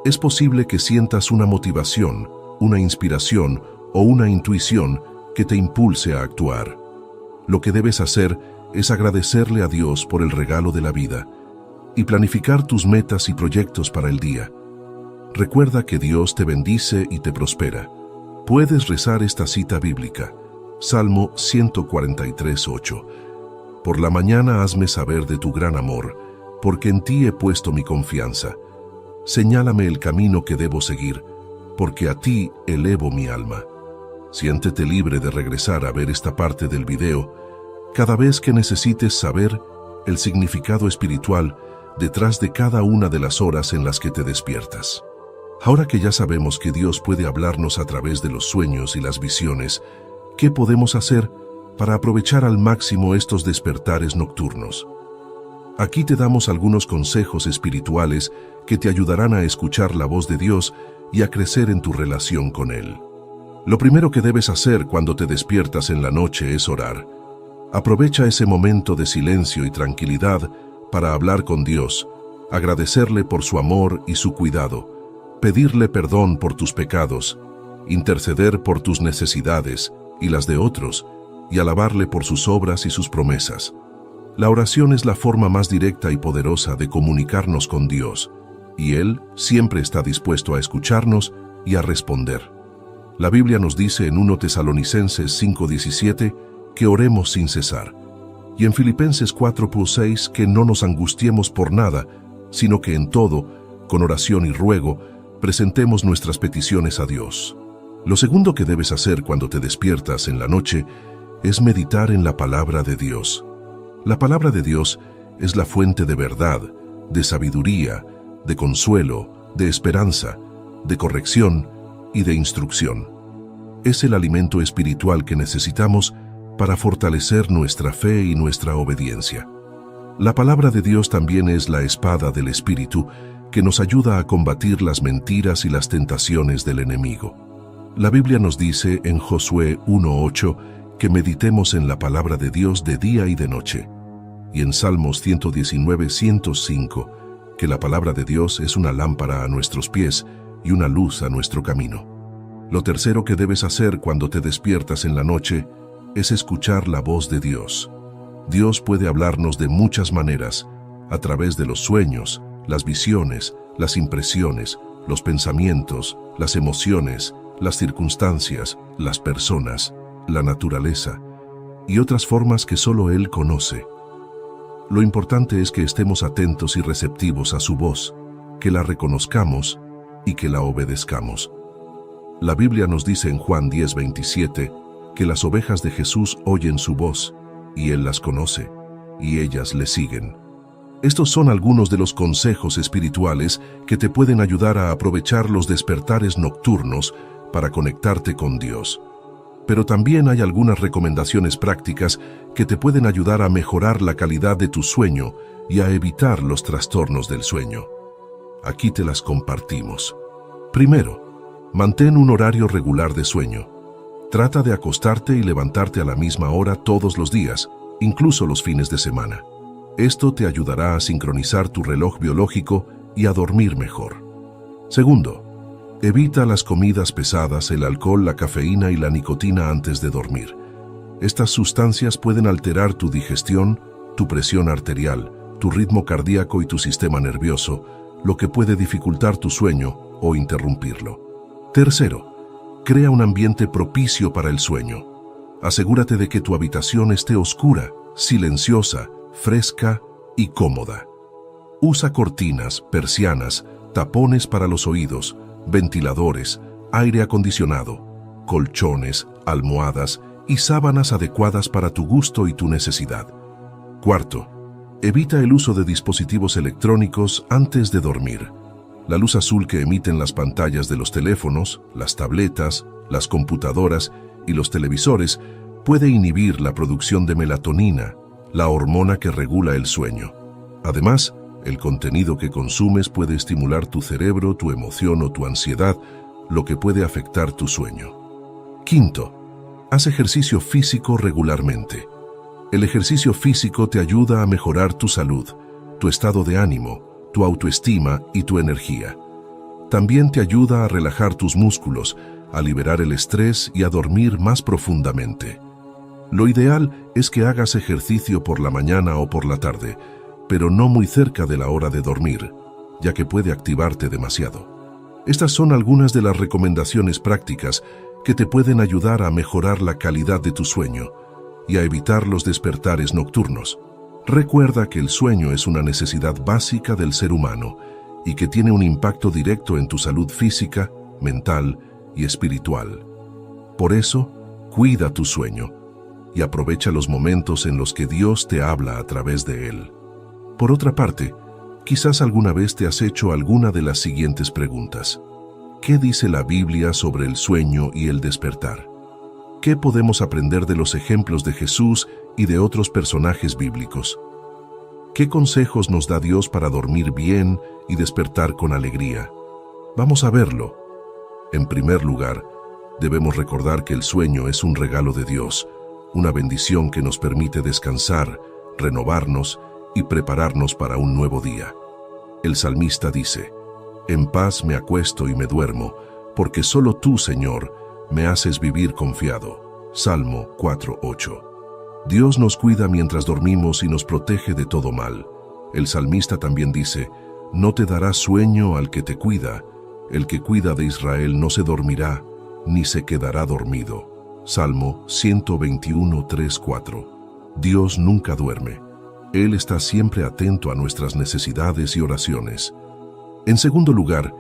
Es posible que sientas una motivación, una inspiración o una intuición que te impulse a actuar. Lo que debes hacer es agradecerle a Dios por el regalo de la vida y planificar tus metas y proyectos para el día. Recuerda que Dios te bendice y te prospera. Puedes rezar esta cita bíblica, Salmo 143:8. Por la mañana hazme saber de tu gran amor, porque en ti he puesto mi confianza. Señálame el camino que debo seguir, porque a ti elevo mi alma. Siéntete libre de regresar a ver esta parte del video cada vez que necesites saber el significado espiritual detrás de cada una de las horas en las que te despiertas. Ahora que ya sabemos que Dios puede hablarnos a través de los sueños y las visiones, ¿qué podemos hacer para aprovechar al máximo estos despertares nocturnos? Aquí te damos algunos consejos espirituales que te ayudarán a escuchar la voz de Dios y a crecer en tu relación con Él. Lo primero que debes hacer cuando te despiertas en la noche es orar. Aprovecha ese momento de silencio y tranquilidad para hablar con Dios, agradecerle por su amor y su cuidado, pedirle perdón por tus pecados, interceder por tus necesidades y las de otros, y alabarle por sus obras y sus promesas. La oración es la forma más directa y poderosa de comunicarnos con Dios, y Él siempre está dispuesto a escucharnos y a responder. La Biblia nos dice en 1 Tesalonicenses 5:17 que oremos sin cesar, y en Filipenses 4:6 que no nos angustiemos por nada, sino que en todo, con oración y ruego, presentemos nuestras peticiones a Dios. Lo segundo que debes hacer cuando te despiertas en la noche es meditar en la palabra de Dios. La palabra de Dios es la fuente de verdad, de sabiduría, de consuelo, de esperanza, de corrección y de instrucción. Es el alimento espiritual que necesitamos para fortalecer nuestra fe y nuestra obediencia. La palabra de Dios también es la espada del Espíritu que nos ayuda a combatir las mentiras y las tentaciones del enemigo. La Biblia nos dice en Josué 1:8 que meditemos en la palabra de Dios de día y de noche, y en Salmos 119:105 que la palabra de Dios es una lámpara a nuestros pies y una luz a nuestro camino. Lo tercero que debes hacer cuando te despiertas en la noche es escuchar la voz de Dios. Dios puede hablarnos de muchas maneras, a través de los sueños, las visiones, las impresiones, los pensamientos, las emociones, las circunstancias, las personas, la naturaleza y otras formas que solo Él conoce. Lo importante es que estemos atentos y receptivos a su voz, que la reconozcamos y que la obedezcamos. La Biblia nos dice en Juan 10:27 que las ovejas de Jesús oyen su voz, y Él las conoce, y ellas le siguen. Estos son algunos de los consejos espirituales que te pueden ayudar a aprovechar los despertares nocturnos para conectarte con Dios. Pero también hay algunas recomendaciones prácticas que te pueden ayudar a mejorar la calidad de tu sueño y a evitar los trastornos del sueño. Aquí te las compartimos. Primero, mantén un horario regular de sueño. Trata de acostarte y levantarte a la misma hora todos los días, incluso los fines de semana. Esto te ayudará a sincronizar tu reloj biológico y a dormir mejor. Segundo, evita las comidas pesadas, el alcohol, la cafeína y la nicotina antes de dormir. Estas sustancias pueden alterar tu digestión, tu presión arterial, tu ritmo cardíaco y tu sistema nervioso, lo que puede dificultar tu sueño o interrumpirlo. Tercero, crea un ambiente propicio para el sueño. Asegúrate de que tu habitación esté oscura, silenciosa, fresca y cómoda. Usa cortinas, persianas, tapones para los oídos, ventiladores, aire acondicionado, colchones, almohadas y sábanas adecuadas para tu gusto y tu necesidad. Cuarto, evita el uso de dispositivos electrónicos antes de dormir. La luz azul que emiten las pantallas de los teléfonos, las tabletas, las computadoras y los televisores puede inhibir la producción de melatonina, la hormona que regula el sueño. Además, el contenido que consumes puede estimular tu cerebro, tu emoción o tu ansiedad, lo que puede afectar tu sueño. Quinto, haz ejercicio físico regularmente. El ejercicio físico te ayuda a mejorar tu salud, tu estado de ánimo, tu autoestima y tu energía. También te ayuda a relajar tus músculos, a liberar el estrés y a dormir más profundamente. Lo ideal es que hagas ejercicio por la mañana o por la tarde, pero no muy cerca de la hora de dormir, ya que puede activarte demasiado. Estas son algunas de las recomendaciones prácticas que te pueden ayudar a mejorar la calidad de tu sueño y a evitar los despertares nocturnos. Recuerda que el sueño es una necesidad básica del ser humano y que tiene un impacto directo en tu salud física, mental y espiritual. Por eso, cuida tu sueño y aprovecha los momentos en los que Dios te habla a través de él. Por otra parte, quizás alguna vez te has hecho alguna de las siguientes preguntas. ¿Qué dice la Biblia sobre el sueño y el despertar? ¿Qué podemos aprender de los ejemplos de Jesús y de otros personajes bíblicos? ¿Qué consejos nos da Dios para dormir bien y despertar con alegría? Vamos a verlo. En primer lugar, debemos recordar que el sueño es un regalo de Dios, una bendición que nos permite descansar, renovarnos y prepararnos para un nuevo día. El salmista dice: «En paz me acuesto y me duermo, porque solo tú, Señor, me haces vivir confiado». Salmo 4:8. Dios nos cuida mientras dormimos y nos protege de todo mal. El salmista también dice: «No te dará sueño al que te cuida. El que cuida de Israel no se dormirá, ni se quedará dormido». Salmo 121:3-4. Dios nunca duerme. Él está siempre atento a nuestras necesidades y oraciones. En segundo lugar,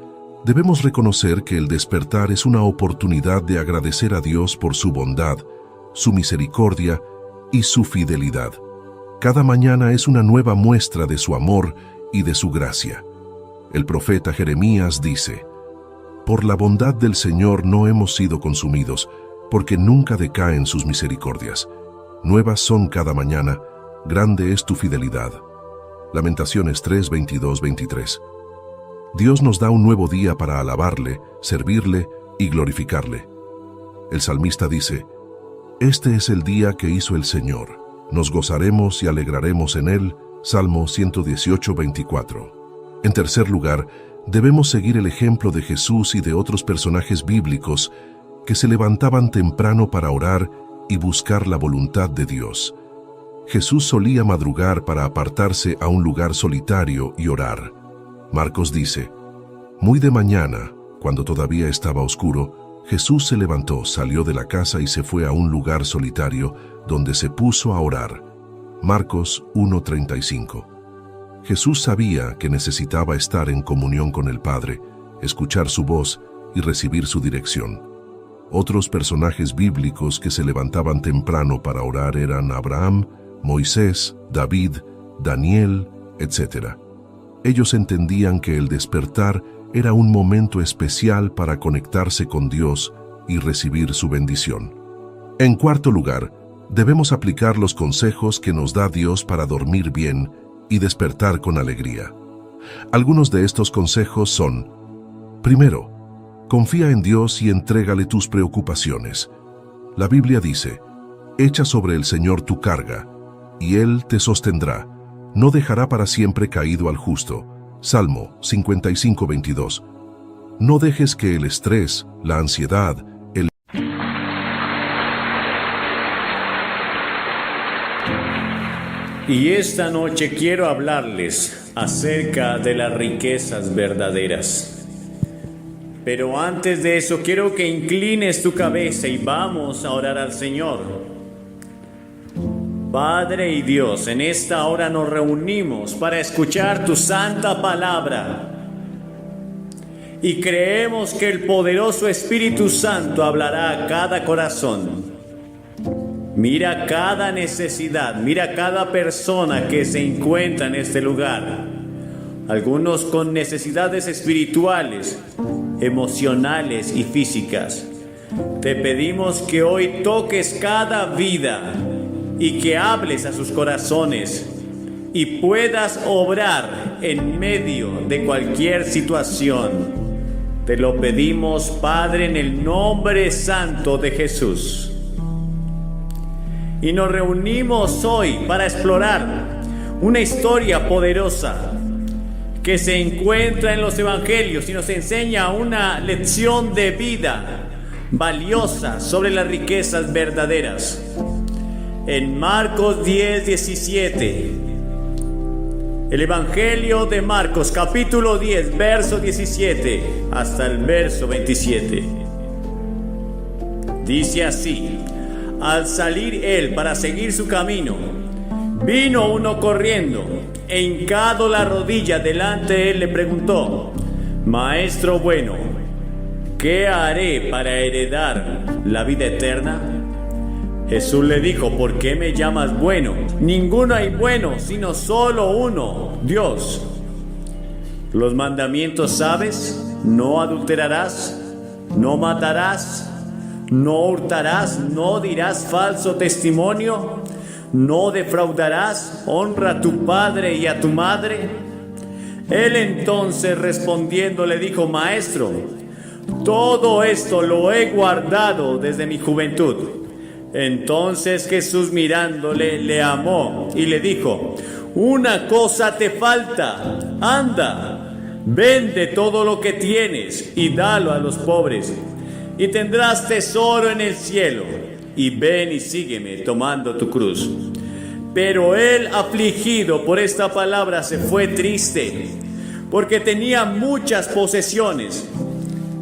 debemos reconocer que el despertar es una oportunidad de agradecer a Dios por su bondad, su misericordia y su fidelidad. Cada mañana es una nueva muestra de su amor y de su gracia. El profeta Jeremías dice: Por la bondad del Señor no hemos sido consumidos, porque nunca decaen sus misericordias. Nuevas son cada mañana, grande es tu fidelidad. Lamentaciones 3, 22, 23. Dios nos da un nuevo día para alabarle, servirle y glorificarle. El salmista dice: Este es el día que hizo el Señor. Nos gozaremos y alegraremos en él. Salmo 118, 24. En tercer lugar, debemos seguir el ejemplo de Jesús y de otros personajes bíblicos que se levantaban temprano para orar y buscar la voluntad de Dios. Jesús solía madrugar para apartarse a un lugar solitario y orar. Marcos dice: Muy de mañana, cuando todavía estaba oscuro, Jesús se levantó, salió de la casa y se fue a un lugar solitario donde se puso a orar. Marcos 1:35. Jesús sabía que necesitaba estar en comunión con el Padre, escuchar su voz y recibir su dirección. Otros personajes bíblicos que se levantaban temprano para orar eran Abraham, Moisés, David, Daniel, etc. Ellos entendían que el despertar era un momento especial para conectarse con Dios y recibir su bendición. En cuarto lugar, debemos aplicar los consejos que nos da Dios para dormir bien y despertar con alegría. Algunos de estos consejos son: primero, confía en Dios y entrégale tus preocupaciones. La Biblia dice: Echa sobre el Señor tu carga, y Él te sostendrá. No dejará para siempre caído al justo. Salmo 55:22. No dejes que el estrés, la ansiedad, Y esta noche quiero hablarles acerca de las riquezas verdaderas. Pero antes de eso quiero que inclines tu cabeza y vamos a orar al Señor. Padre y Dios, en esta hora nos reunimos para escuchar tu santa palabra. Y creemos que el poderoso Espíritu Santo hablará a cada corazón. Mira cada necesidad, mira cada persona que se encuentra en este lugar. Algunos con necesidades espirituales, emocionales y físicas. Te pedimos que hoy toques cada vida y que hables a sus corazones y puedas obrar en medio de cualquier situación. Te lo pedimos, Padre, en el nombre santo de Jesús. Y nos reunimos hoy para explorar una historia poderosa que se encuentra en los evangelios y nos enseña una lección de vida valiosa sobre las riquezas verdaderas. En Marcos 10:17, el evangelio de Marcos, capítulo 10, verso 17 hasta el verso 27. Dice así: Al salir él para seguir su camino, vino uno corriendo, e hincado la rodilla delante de él le preguntó: Maestro bueno, ¿qué haré para heredar la vida eterna? Jesús le dijo: ¿Por qué me llamas bueno? Ninguno hay bueno, sino solo uno, Dios. Los mandamientos sabes: no adulterarás, no matarás, no hurtarás, no dirás falso testimonio, no defraudarás, honra a tu padre y a tu madre. Él entonces respondiendo le dijo: Maestro, todo esto lo he guardado desde mi juventud. Entonces Jesús mirándole le amó y le dijo: una cosa te falta, anda, vende todo lo que tienes y dalo a los pobres, y tendrás tesoro en el cielo, y ven y sígueme tomando tu cruz. Pero él, afligido por esta palabra, se fue triste, porque tenía muchas posesiones.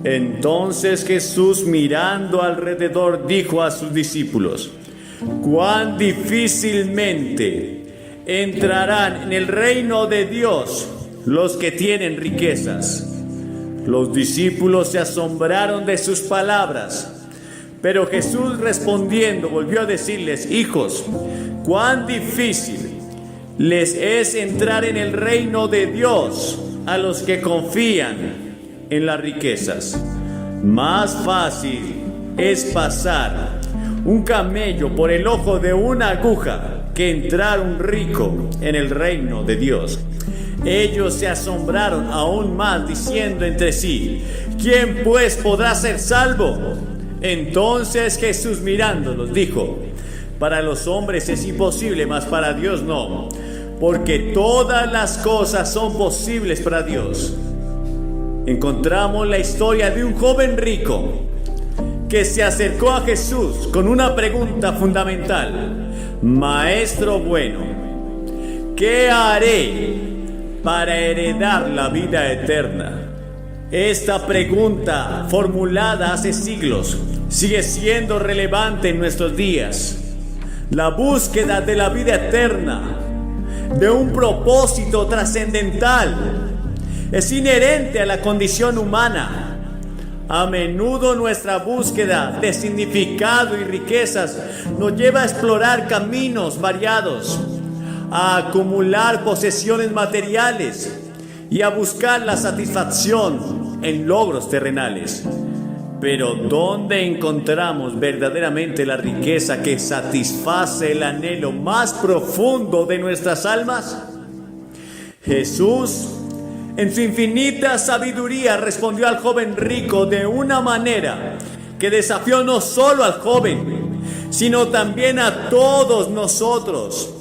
Entonces Jesús, mirando alrededor, dijo a sus discípulos: cuán difícilmente entrarán en el reino de Dios los que tienen riquezas. Los discípulos se asombraron de sus palabras, pero Jesús respondiendo volvió a decirles: hijos, cuán difícil les es entrar en el reino de Dios. a los que confían en las riquezas. Más fácil es pasar un camello por el ojo de una aguja que entrar un rico en el reino de Dios. Ellos se asombraron aún más, diciendo entre sí: ¿quién pues podrá ser salvo? Entonces Jesús, mirándolos, dijo: para los hombres es imposible, mas para Dios no, porque todas las cosas son posibles para Dios. Encontramos la historia de un joven rico que se acercó a Jesús con una pregunta fundamental: Maestro bueno, ¿qué haré para heredar la vida eterna? Esta pregunta, formulada hace siglos, sigue siendo relevante en nuestros días. La búsqueda de la vida eterna, de un propósito trascendental, es inherente a la condición humana. A menudo nuestra búsqueda de significado y riquezas nos lleva a explorar caminos variados, a acumular posesiones materiales y a buscar la satisfacción en logros terrenales. Pero ¿dónde encontramos verdaderamente la riqueza que satisface el anhelo más profundo de nuestras almas? Jesús, en su infinita sabiduría, respondió al joven rico de una manera que desafió no solo al joven, sino también a todos nosotros.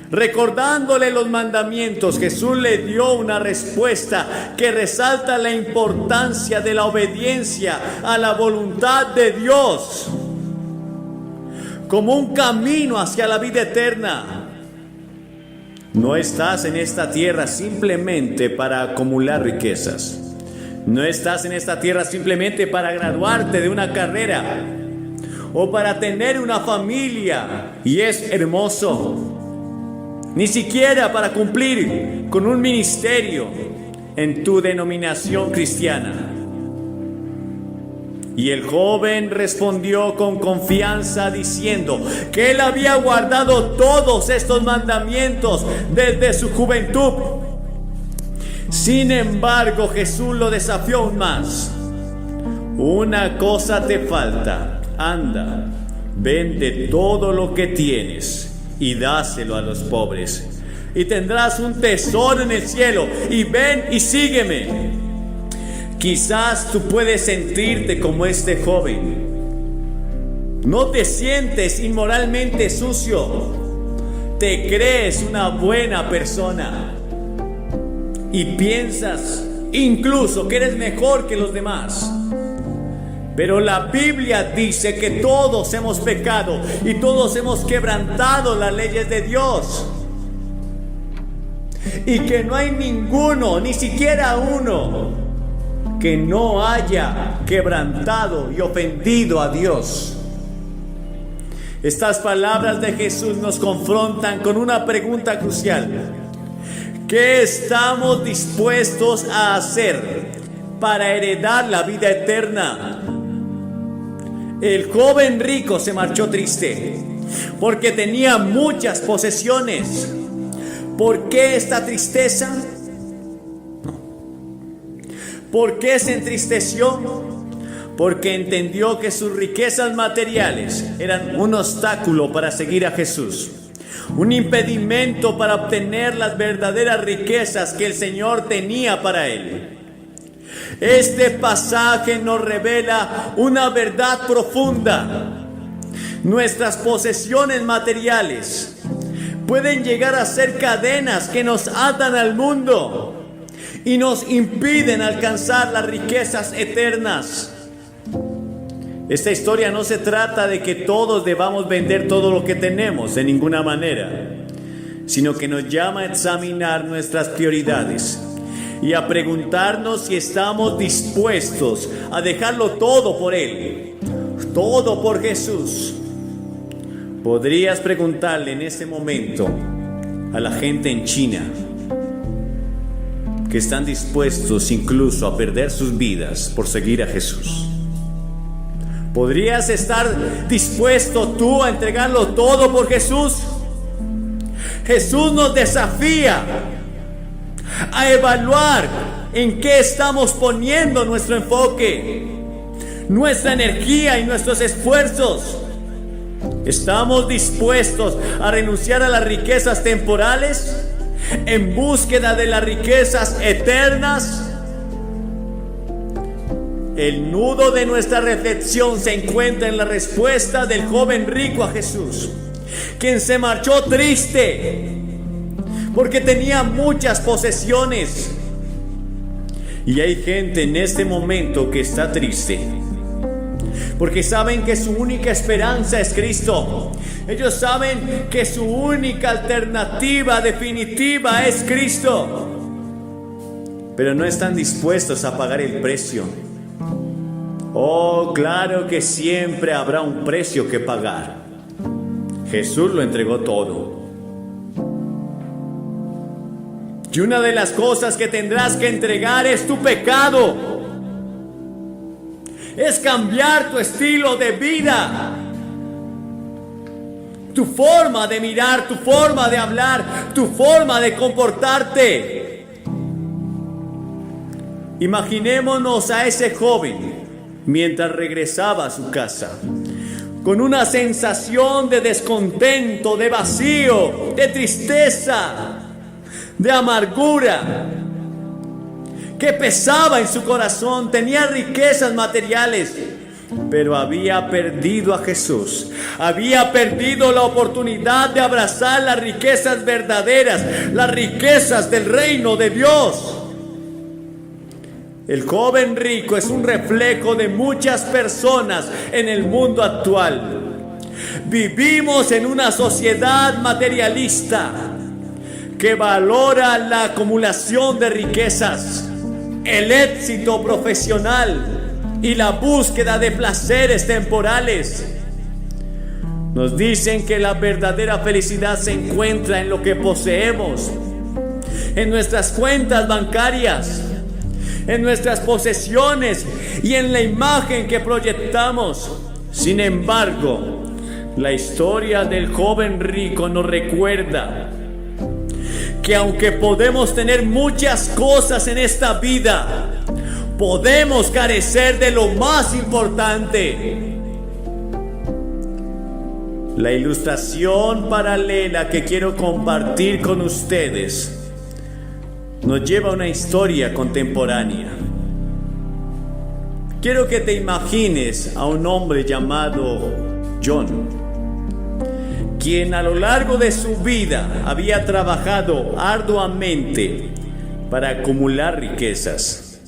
Recordándole los mandamientos, Jesús le dio una respuesta que resalta la importancia de la obediencia a la voluntad de Dios como un camino hacia la vida eterna. No estás en esta tierra simplemente para acumular riquezas. No estás en esta tierra simplemente para graduarte de una carrera o para tener una familia, y es hermoso. Ni siquiera para cumplir con un ministerio en tu denominación cristiana. Y el joven respondió con confianza diciendo que él había guardado todos estos mandamientos desde su juventud. Sin embargo, Jesús lo desafió aún más. Una cosa te falta. Anda, vende todo lo que tienes y dáselo a los pobres, y tendrás un tesoro en el cielo, y ven y sígueme. Quizás tú puedes sentirte como este joven. No te sientes inmoralmente sucio. Te crees una buena persona. Y piensas incluso que eres mejor que los demás. Pero la Biblia dice que todos hemos pecado y todos hemos quebrantado las leyes de Dios. Y que no hay ninguno, ni siquiera uno, que no haya quebrantado y ofendido a Dios. Estas palabras de Jesús nos confrontan con una pregunta crucial: ¿qué estamos dispuestos a hacer para heredar la vida eterna? El joven rico se marchó triste porque tenía muchas posesiones. ¿Por qué esta tristeza? ¿Por qué se entristeció? Porque entendió que sus riquezas materiales eran un obstáculo para seguir a Jesús, un impedimento para obtener las verdaderas riquezas que el Señor tenía para él. Este pasaje nos revela una verdad profunda. Nuestras posesiones materiales pueden llegar a ser cadenas que nos atan al mundo y nos impiden alcanzar las riquezas eternas. Esta historia no se trata de que todos debamos vender todo lo que tenemos, de ninguna manera, sino que nos llama a examinar nuestras prioridades y a preguntarnos si estamos dispuestos a dejarlo todo por Él, todo por Jesús. Podrías preguntarle en este momento a la gente en China, que están dispuestos incluso a perder sus vidas por seguir a Jesús. ¿Podrías estar dispuesto tú a entregarlo todo por Jesús? Jesús nos desafía a evaluar en qué estamos poniendo nuestro enfoque, nuestra energía y nuestros esfuerzos. ¿Estamos dispuestos a renunciar a las riquezas temporales en búsqueda de las riquezas eternas? El nudo de nuestra reflexión se encuentra en la respuesta del joven rico a Jesús, quien se marchó triste porque tenía muchas posesiones. Y hay gente en este momento que está triste porque saben que su única esperanza es Cristo. Ellos saben que su única alternativa definitiva es Cristo, pero no están dispuestos a pagar el precio. Oh, claro que siempre habrá un precio que pagar. Jesús lo entregó todo. Y una de las cosas que tendrás que entregar es tu pecado. Es cambiar tu estilo de vida, tu forma de mirar, tu forma de hablar, tu forma de comportarte. Imaginémonos a ese joven mientras regresaba a su casa, con una sensación de descontento, de vacío, de tristeza, de amargura que pesaba en su corazón. Tenía riquezas materiales, pero había perdido a Jesús. Había perdido la oportunidad de abrazar las riquezas verdaderas, las riquezas del reino de Dios. El joven rico es un reflejo de muchas personas en el mundo actual. Vivimos en una sociedad materialista que valora la acumulación de riquezas, el éxito profesional y la búsqueda de placeres temporales. Nos dicen que la verdadera felicidad se encuentra en lo que poseemos, en nuestras cuentas bancarias, en nuestras posesiones y en la imagen que proyectamos. Sin embargo, la historia del joven rico nos recuerda que aunque podemos tener muchas cosas en esta vida, podemos carecer de lo más importante. La ilustración paralela que quiero compartir con ustedes nos lleva a una historia contemporánea. Quiero que te imagines a un hombre llamado John, quien a lo largo de su vida había trabajado arduamente para acumular riquezas.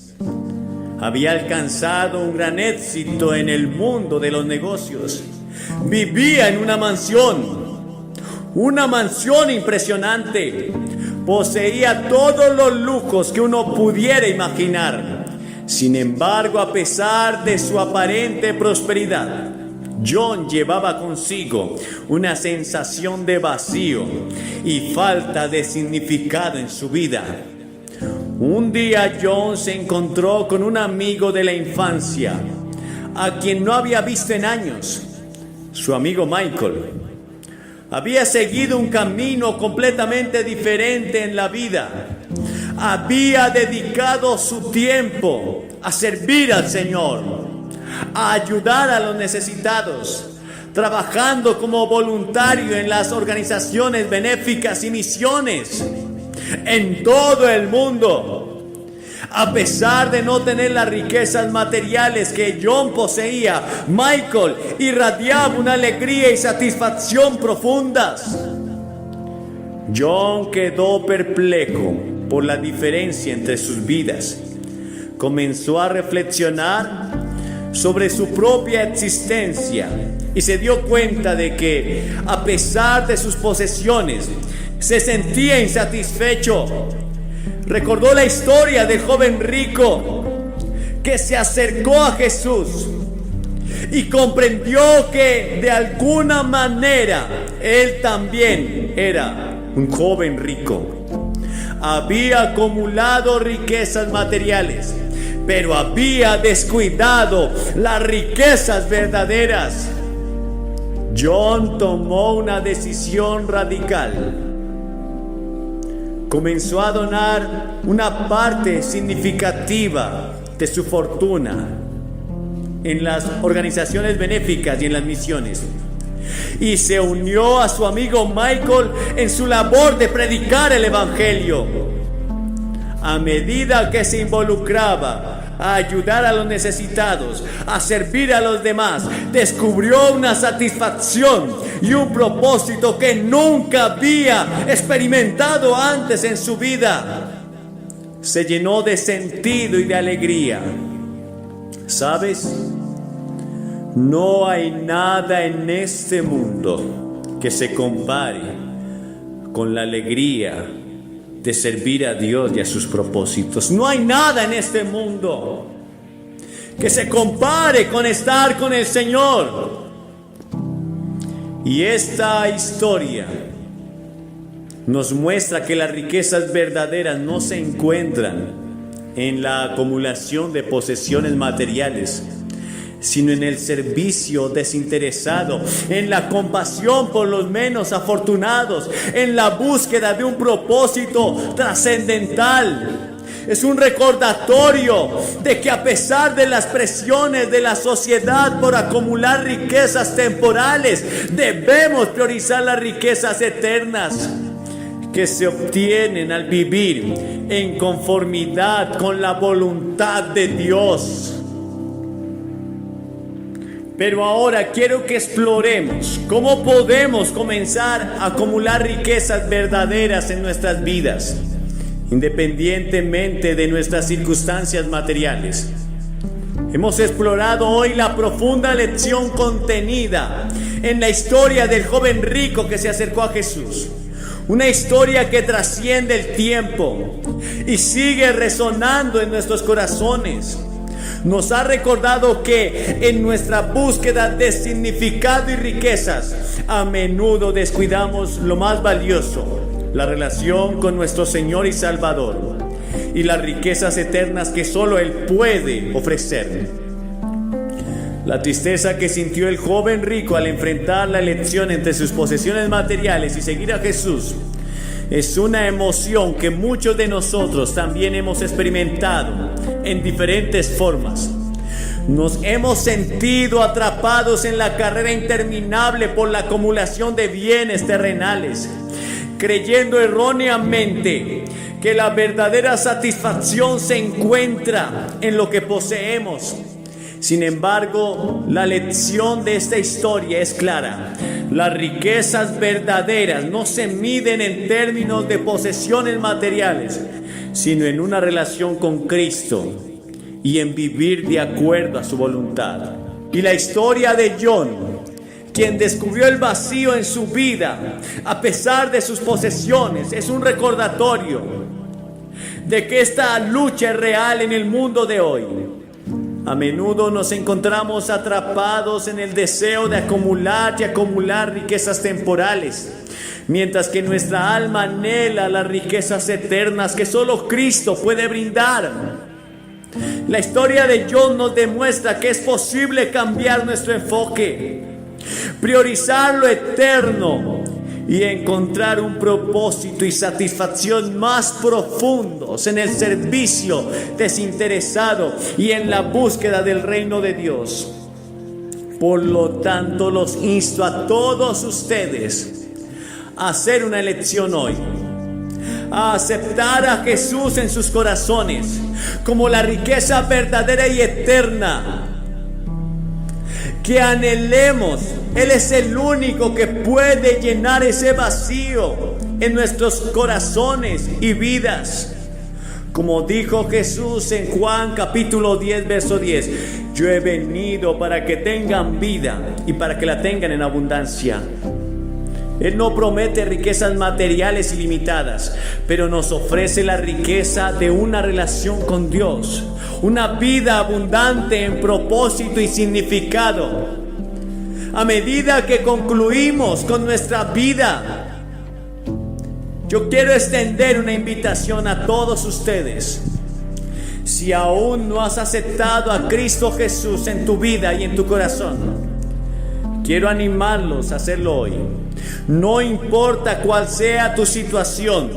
Había alcanzado un gran éxito en el mundo de los negocios. Vivía en una mansión impresionante. Poseía todos los lujos que uno pudiera imaginar. Sin embargo, a pesar de su aparente prosperidad, John llevaba consigo una sensación de vacío y falta de significado en su vida. Un día John se encontró con un amigo de la infancia, a quien no había visto en años. Su amigo Michael había seguido un camino completamente diferente en la vida. Había dedicado su tiempo a servir al Señor, a ayudar a los necesitados, trabajando como voluntario en las organizaciones benéficas y misiones en todo el mundo. A pesar de no tener las riquezas materiales que John poseía, Michael irradiaba una alegría y satisfacción profundas. John quedó perplejo por la diferencia entre sus vidas. Comenzó a reflexionar sobre su propia existencia y se dio cuenta de que, a pesar de sus posesiones, se sentía insatisfecho. Recordó la historia del joven rico que se acercó a Jesús y comprendió que de alguna manera él también era un joven rico. Había acumulado riquezas materiales, pero había descuidado las riquezas verdaderas. John tomó una decisión radical. comenzó a donar una parte significativa de su fortuna en las organizaciones benéficas y en las misiones. Y se unió a su amigo Michael en su labor de predicar el Evangelio. A medida que se involucraba a ayudar a los necesitados, a servir a los demás, descubrió una satisfacción y un propósito que nunca había experimentado antes en su vida. Se llenó de sentido y de alegría. ¿Sabes? No hay nada en este mundo que se compare con la alegría de servir a Dios y a sus propósitos. No hay nada en este mundo que se compare con estar con el Señor. Y esta historia nos muestra que las riquezas verdaderas no se encuentran en la acumulación de posesiones materiales, sino en el servicio desinteresado, en la compasión por los menos afortunados, en la búsqueda de un propósito trascendental. Es un recordatorio de que a pesar de las presiones de la sociedad por acumular riquezas temporales, debemos priorizar las riquezas eternas que se obtienen al vivir en conformidad con la voluntad de Dios. Pero ahora quiero que exploremos cómo podemos comenzar a acumular riquezas verdaderas en nuestras vidas, independientemente de nuestras circunstancias materiales. Hemos explorado hoy la profunda lección contenida en la historia del joven rico que se acercó a Jesús. Una historia que trasciende el tiempo y sigue resonando en nuestros corazones. Nos ha recordado que en nuestra búsqueda de significado y riquezas, a menudo descuidamos lo más valioso, la relación con nuestro Señor y Salvador, y las riquezas eternas que solo Él puede ofrecer. La tristeza que sintió el joven rico al enfrentar la elección entre sus posesiones materiales y seguir a Jesús es una emoción que muchos de nosotros también hemos experimentado en diferentes formas. Nos hemos sentido atrapados en la carrera interminable por la acumulación de bienes terrenales, creyendo erróneamente que la verdadera satisfacción se encuentra en lo que poseemos. Sin embargo, la lección de esta historia es clara. Las riquezas verdaderas no se miden en términos de posesiones materiales, sino en una relación con Cristo y en vivir de acuerdo a su voluntad. Y la historia de John, quien descubrió el vacío en su vida a pesar de sus posesiones, es un recordatorio de que esta lucha es real en el mundo de hoy. A menudo nos encontramos atrapados en el deseo de acumular y acumular riquezas temporales, mientras que nuestra alma anhela las riquezas eternas que solo Cristo puede brindar. La historia de John nos demuestra que es posible cambiar nuestro enfoque, priorizar lo eterno y encontrar un propósito y satisfacción más profundos en el servicio desinteresado y en la búsqueda del reino de Dios. Por lo tanto, los insto a todos ustedes a hacer una elección hoy, a aceptar a Jesús en sus corazones como la riqueza verdadera y eterna que anhelemos. Él es el único que puede llenar ese vacío en nuestros corazones y vidas. Como dijo Jesús en Juan capítulo 10, verso 10, yo he venido para que tengan vida y para que la tengan en abundancia. Él no promete riquezas materiales ilimitadas, pero nos ofrece la riqueza de una relación con Dios, una vida abundante en propósito y significado. A medida que concluimos con nuestra vida, yo quiero extender una invitación a todos ustedes. Si aún no has aceptado a Cristo Jesús en tu vida y en tu corazón, quiero animarlos a hacerlo hoy. No importa cuál sea tu situación,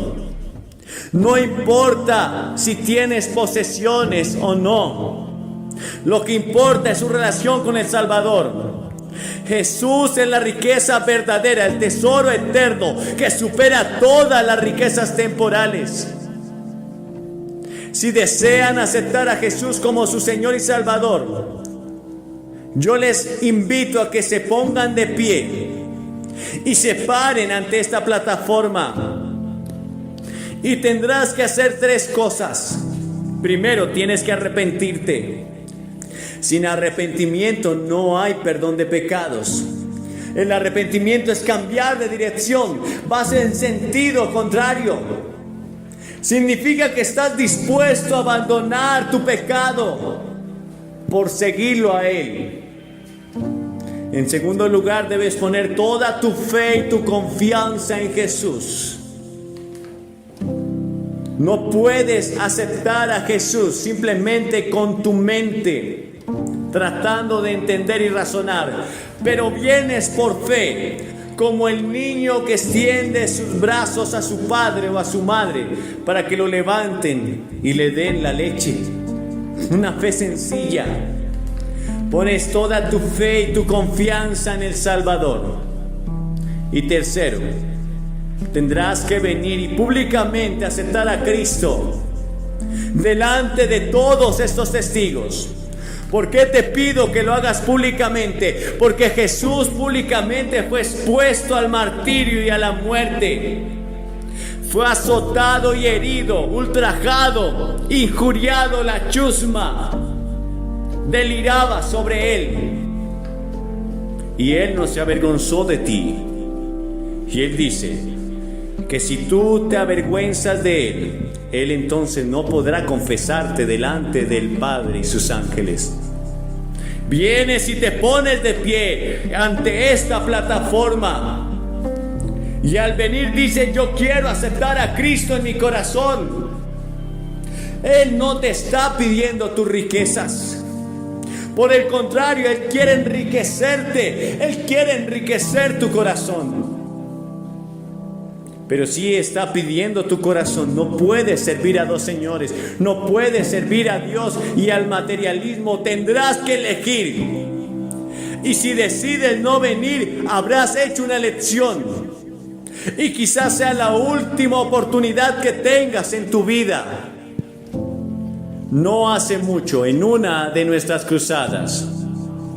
No importa si tienes posesiones o no. Lo que importa es su relación con el Salvador. Jesús es la riqueza verdadera, el tesoro eterno que supera todas las riquezas temporales. Si desean aceptar a Jesús como su Señor y Salvador, yo les invito a que se pongan de pie y se paren ante esta plataforma. Y tendrás que hacer 3 cosas. Primero, tienes que arrepentirte. Sin arrepentimiento no hay perdón de pecados. El arrepentimiento es cambiar de dirección, vas en sentido contrario. Significa que estás dispuesto a abandonar tu pecado por seguirlo a Él. En segundo lugar, debes poner toda tu fe y tu confianza en Jesús. No puedes aceptar a Jesús simplemente con tu mente, tratando de entender y razonar, pero vienes por fe, como el niño que extiende sus brazos a su padre o a su madre para que lo levanten y le den la leche. Una fe sencilla. Pones toda tu fe y tu confianza en el Salvador. Y tercero, tendrás que venir y públicamente aceptar a Cristo delante de todos estos testigos. ¿Por qué te pido que lo hagas públicamente? Porque Jesús públicamente fue expuesto al martirio y a la muerte. Fue azotado y herido, ultrajado, injuriado. La chusma deliraba sobre él. Y Él no se avergonzó de ti. Y Él dice que si tú te avergüenzas de Él, Él entonces no podrá confesarte delante del Padre y sus ángeles. Vienes y te pones de pie ante esta plataforma. Y al venir dices: yo quiero aceptar a Cristo en mi corazón. Él no te está pidiendo tus riquezas. Por el contrario, Él quiere enriquecerte. Él quiere enriquecer tu corazón. Pero si está pidiendo tu corazón, no puedes servir a 2 señores. No puedes servir a Dios y al materialismo. Tendrás que elegir. Y si decides no venir, habrás hecho una elección. Y quizás sea la última oportunidad que tengas en tu vida. No hace mucho, en una de nuestras cruzadas,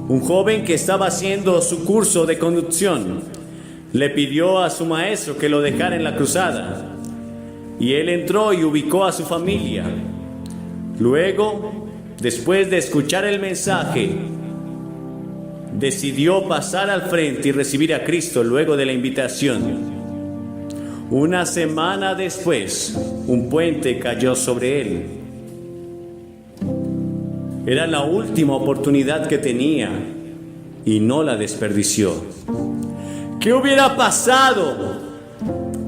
un joven que estaba haciendo su curso de conducción le pidió a su maestro que lo dejara en la cruzada. Y él entró y ubicó a su familia. Luego, después de escuchar el mensaje, decidió pasar al frente y recibir a Cristo luego de la invitación. Una semana después, un puente cayó sobre él. Era la última oportunidad que tenía y no la desperdició. ¿Qué hubiera pasado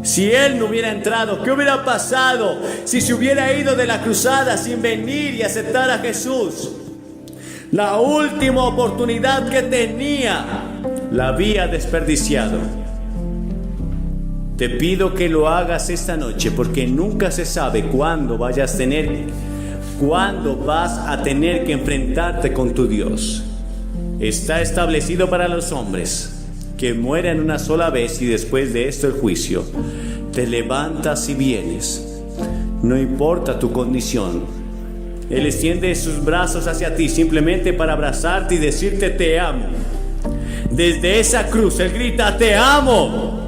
si él no hubiera entrado? ¿Qué hubiera pasado si se hubiera ido de la cruzada sin venir y aceptar a Jesús? La última oportunidad que tenía la había desperdiciado. Te pido que lo hagas esta noche, porque nunca se sabe cuándo vas a tener que enfrentarte con tu Dios. Está establecido para los hombres que mueran una sola vez y después de esto el juicio. Te levantas y vienes. No importa tu condición. Él extiende sus brazos hacia ti simplemente para abrazarte y decirte: te amo. Desde esa cruz Él grita: te amo.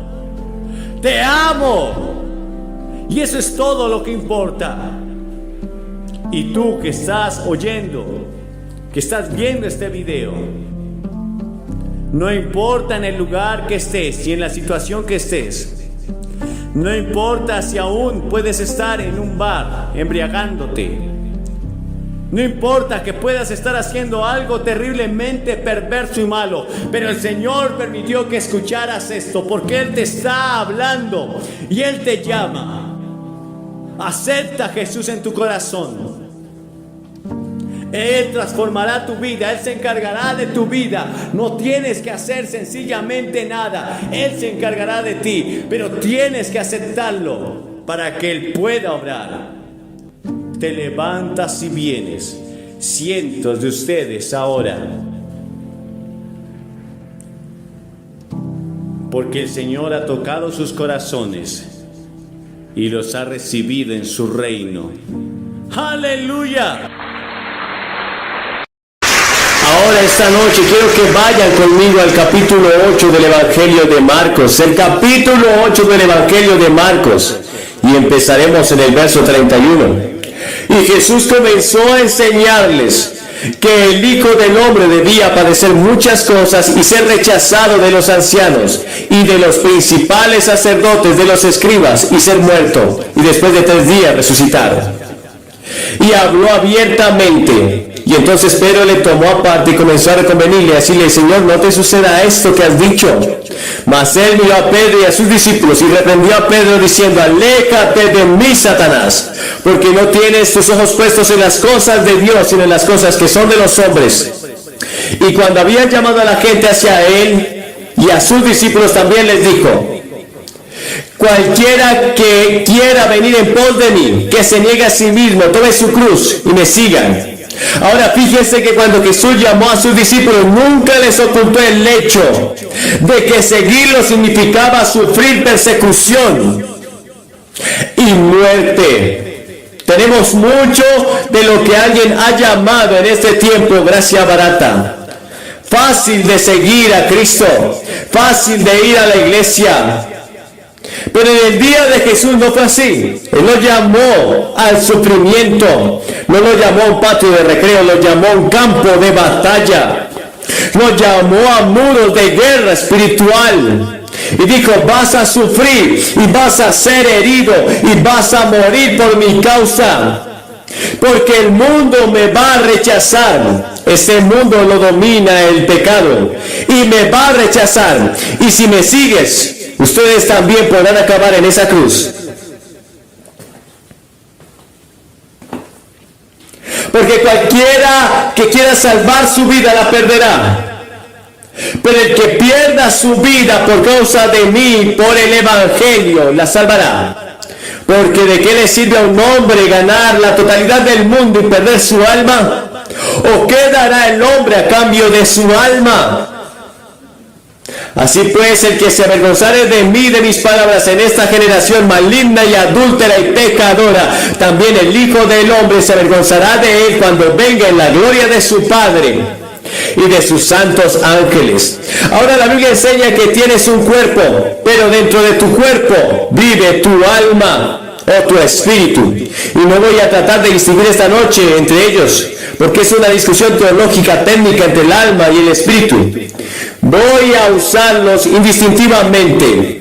Te amo. Y eso es todo lo que importa. Y tú que estás oyendo, que estás viendo este video, no importa en el lugar que estés y en la situación que estés. No importa si aún puedes estar en un bar embriagándote. No importa que puedas estar haciendo algo terriblemente perverso y malo. Pero el Señor permitió que escucharas esto, porque Él te está hablando y Él te llama. Acepta a Jesús en tu corazón. Él transformará tu vida. Él se encargará de tu vida. No tienes que hacer sencillamente nada. Él se encargará de ti, pero tienes que aceptarlo. para que Él pueda obrar. Te levantas y vienes. Cientos de ustedes ahora. Porque el Señor ha tocado sus corazones y los ha recibido en su reino. ¡Aleluya! Ahora esta noche quiero que vayan conmigo al capítulo 8 del Evangelio de Marcos. El capítulo 8 del Evangelio de Marcos. Y empezaremos en el verso 31. Y Jesús comenzó a enseñarles que el Hijo del Hombre debía padecer muchas cosas y ser rechazado de los ancianos y de los principales sacerdotes, de los escribas, y ser muerto, y después de 3 días resucitar. Y habló abiertamente. Y entonces Pedro le tomó aparte y comenzó a reconvenirle, a decirle: Señor, no te suceda esto que has dicho. Mas él miró a Pedro y a sus discípulos y reprendió a Pedro diciendo: aléjate de mí, Satanás, porque no tienes tus ojos puestos en las cosas de Dios, sino en las cosas que son de los hombres. Y cuando habían llamado a la gente hacia él y a sus discípulos también les dijo: cualquiera que quiera venir en pos de mí, que se niegue a sí mismo, tome su cruz y me sigan. Ahora fíjense que cuando Jesús llamó a sus discípulos, nunca les ocultó el hecho de que seguirlo significaba sufrir persecución y muerte. Tenemos mucho de lo que alguien ha llamado en este tiempo gracia barata. Fácil de seguir a Cristo, fácil de ir a la iglesia. Pero en el día de Jesús no fue así. Él lo llamó al sufrimiento, no lo llamó a un patio de recreo, lo llamó a un campo de batalla, lo llamó a muros de guerra espiritual. Y dijo: vas a sufrir y vas a ser herido y vas a morir por mi causa, porque el mundo me va a rechazar. Este mundo lo domina el pecado y me va a rechazar. Y si me sigues, ustedes también podrán acabar en esa cruz. Porque cualquiera que quiera salvar su vida la perderá. Pero el que pierda su vida por causa de mí, por el Evangelio, la salvará. Porque ¿de qué le sirve a un hombre ganar la totalidad del mundo y perder su alma? ¿O qué dará el hombre a cambio de su alma? Así pues, el que se avergonzare de mí, de mis palabras, en esta generación maligna y adúltera y pecadora, también el Hijo del Hombre se avergonzará de él cuando venga en la gloria de su Padre y de sus santos ángeles. Ahora la Biblia enseña que tienes un cuerpo, pero dentro de tu cuerpo vive tu alma o tu espíritu. Y no voy a tratar de distinguir esta noche entre ellos, porque es una discusión teológica técnica entre el alma y el espíritu. Voy a usarlos indistintivamente.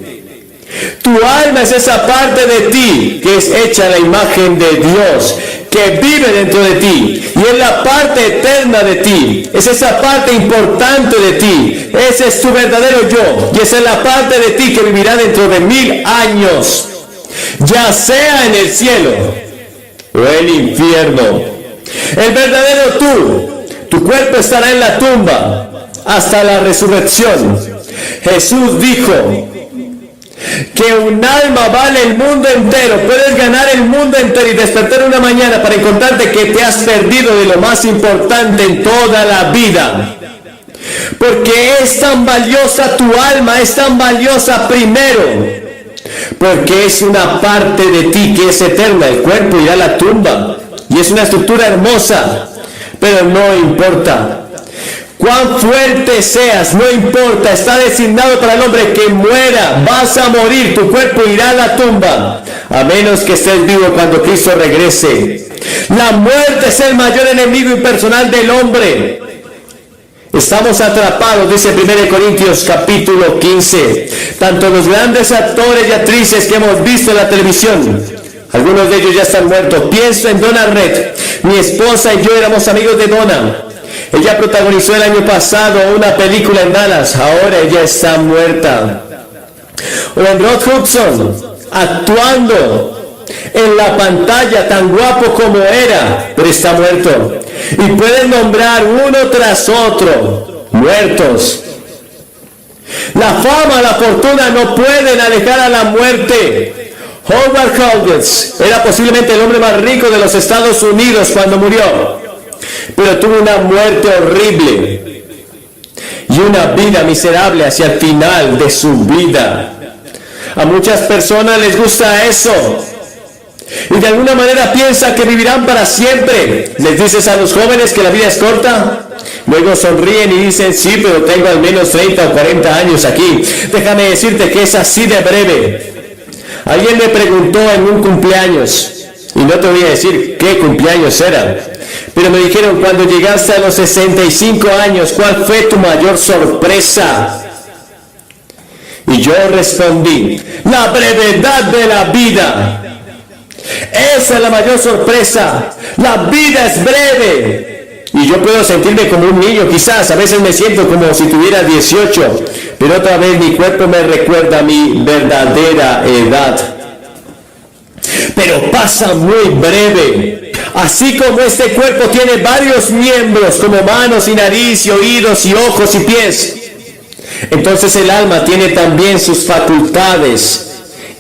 Tu alma es esa parte de ti que es hecha a la imagen de Dios, que vive dentro de ti, y es la parte eterna de ti, es esa parte importante de ti, ese es tu verdadero yo, y esa es la parte de ti que vivirá dentro de 1000 años, ya sea en el cielo o el infierno. El verdadero tu cuerpo estará en la tumba hasta la resurrección. Jesús dijo que un alma vale el mundo entero. Puedes ganar el mundo entero y despertar una mañana para encontrarte que te has perdido de lo más importante en toda la vida. Porque es tan valiosa tu alma, es tan valiosa primero, porque es una parte de ti que es eterna. El cuerpo irá a la tumba y es una estructura hermosa, pero no importa cuán fuerte seas, no importa, está designado para el hombre que muera, vas a morir, tu cuerpo irá a la tumba, a menos que estés vivo cuando Cristo regrese. La muerte es el mayor enemigo impersonal del hombre. Estamos atrapados, dice 1 Corintios capítulo 15, tanto los grandes actores y actrices que hemos visto en la televisión, algunos de ellos ya están muertos. Pienso en Donna Reed, mi esposa y yo éramos amigos de Donna. Ella protagonizó el año pasado una película en Dallas, ahora ella está muerta. O en Rod Hudson, actuando en la pantalla, tan guapo como era, pero está muerto. Y pueden nombrar uno tras otro, muertos. La fama, la fortuna no pueden alejar a la muerte. Howard Halkett era posiblemente el hombre más rico de los Estados Unidos cuando murió, pero tuvo una muerte horrible y una vida miserable hacia el final de su vida. A muchas personas les gusta eso y de alguna manera piensan que vivirán para siempre. Les dices a los jóvenes que la vida es corta, luego sonríen y dicen, sí, pero tengo al menos 30 o 40 años aquí. Déjame decirte que es así de breve. Alguien me preguntó en un cumpleaños, y no te voy a decir qué cumpleaños era, pero me dijeron, cuando llegaste a los 65 años, ¿cuál fue tu mayor sorpresa? Y yo respondí, la brevedad de la vida. Esa es la mayor sorpresa. La vida es breve. Y yo puedo sentirme como un niño, quizás. A veces me siento como si tuviera 18. Pero otra vez mi cuerpo me recuerda a mi verdadera edad. Pero pasa muy breve. Así como este cuerpo tiene varios miembros, como manos y nariz y oídos y ojos y pies, entonces el alma tiene también sus facultades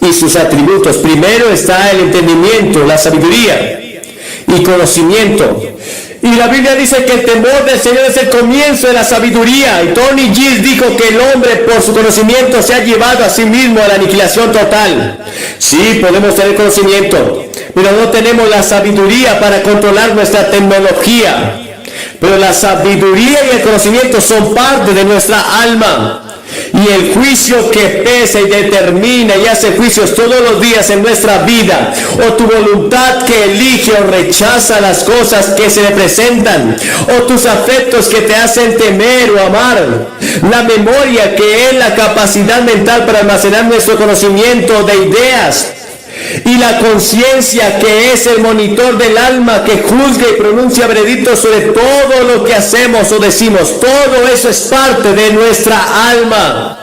y sus atributos. Primero está el entendimiento, la sabiduría y conocimiento. Y la Biblia dice que el temor del Señor es el comienzo de la sabiduría. Y Tony Gill dijo que el hombre por su conocimiento se ha llevado a sí mismo a la aniquilación total. Sí, podemos tener conocimiento, pero no tenemos la sabiduría para controlar nuestra tecnología. Pero la sabiduría y el conocimiento son parte de nuestra alma. Y el juicio que pesa y determina y hace juicios todos los días en nuestra vida, o tu voluntad que elige o rechaza las cosas que se le presentan, o tus afectos que te hacen temer o amar, la memoria que es la capacidad mental para almacenar nuestro conocimiento de ideas, y la conciencia que es el monitor del alma que juzga y pronuncia veredictos sobre todo lo que hacemos o decimos. Todo eso es parte de nuestra alma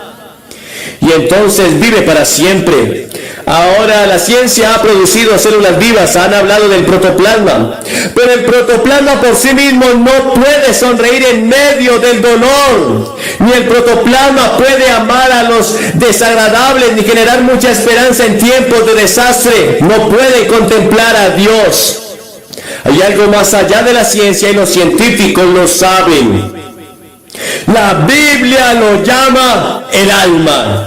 y entonces vive para siempre. Ahora la ciencia ha producido células vivas, han hablado del protoplasma, pero el protoplasma por sí mismo no puede sonreír en medio del dolor, ni el protoplasma puede amar a los desagradables, ni generar mucha esperanza en tiempos de desastre. No puede contemplar a Dios. Hay algo más allá de la ciencia y los científicos lo saben. La Biblia lo llama el alma,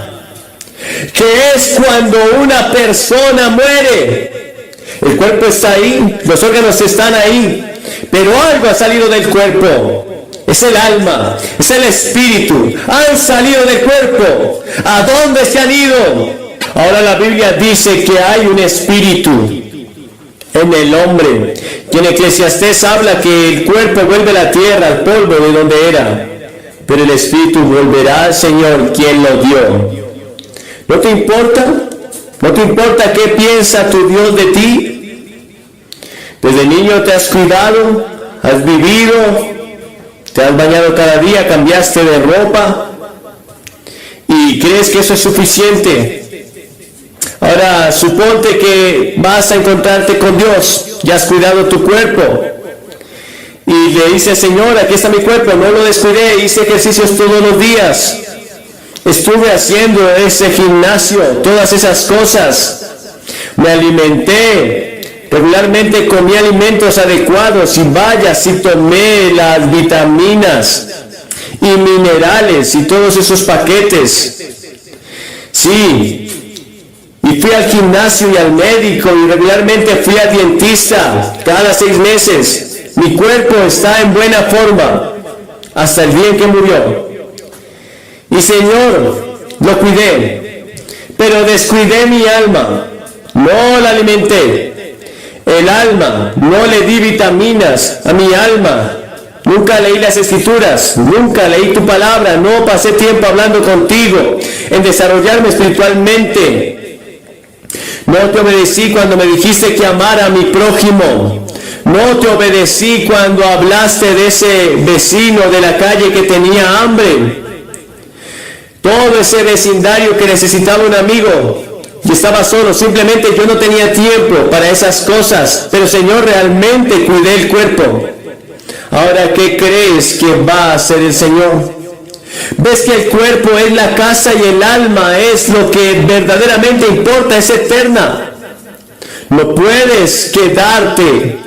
que es cuando una persona muere. El cuerpo está ahí, los órganos están ahí, pero algo ha salido del cuerpo. Es el alma, es el espíritu. Han salido del cuerpo. ¿A dónde se han ido? Ahora la Biblia dice que hay un espíritu en el hombre. Y en Eclesiastés habla que el cuerpo vuelve a la tierra, al polvo de donde era, pero el espíritu volverá al Señor quien lo dio. ¿No te importa? ¿No te importa qué piensa tu Dios de ti? Desde niño te has cuidado, has vivido, te has bañado cada día, cambiaste de ropa y crees que eso es suficiente. Ahora suponte que vas a encontrarte con Dios, ya has cuidado tu cuerpo y le dices, Señor, aquí está mi cuerpo, no lo descuidé, hice ejercicios todos los días. Estuve haciendo ese gimnasio, todas esas cosas. Me alimenté, regularmente comí alimentos adecuados y vaya, si tomé las vitaminas y minerales y todos esos paquetes. Sí, y fui al gimnasio y al médico y regularmente fui al dentista cada 6 meses. Mi cuerpo está en buena forma hasta el día en que murió. Y Señor, lo cuidé, pero descuidé mi alma, no la alimenté. El alma, no le di vitaminas a mi alma. Nunca leí las escrituras, nunca leí tu palabra, no pasé tiempo hablando contigo, en desarrollarme espiritualmente. No te obedecí cuando me dijiste que amara a mi prójimo. No te obedecí cuando hablaste de ese vecino de la calle que tenía hambre. Todo ese vecindario que necesitaba un amigo y estaba solo, simplemente yo no tenía tiempo para esas cosas, pero Señor, realmente cuidé el cuerpo. Ahora, ¿qué crees que va a hacer el Señor? Ves que el cuerpo es la casa y el alma es lo que verdaderamente importa, es eterna. No puedes quedarte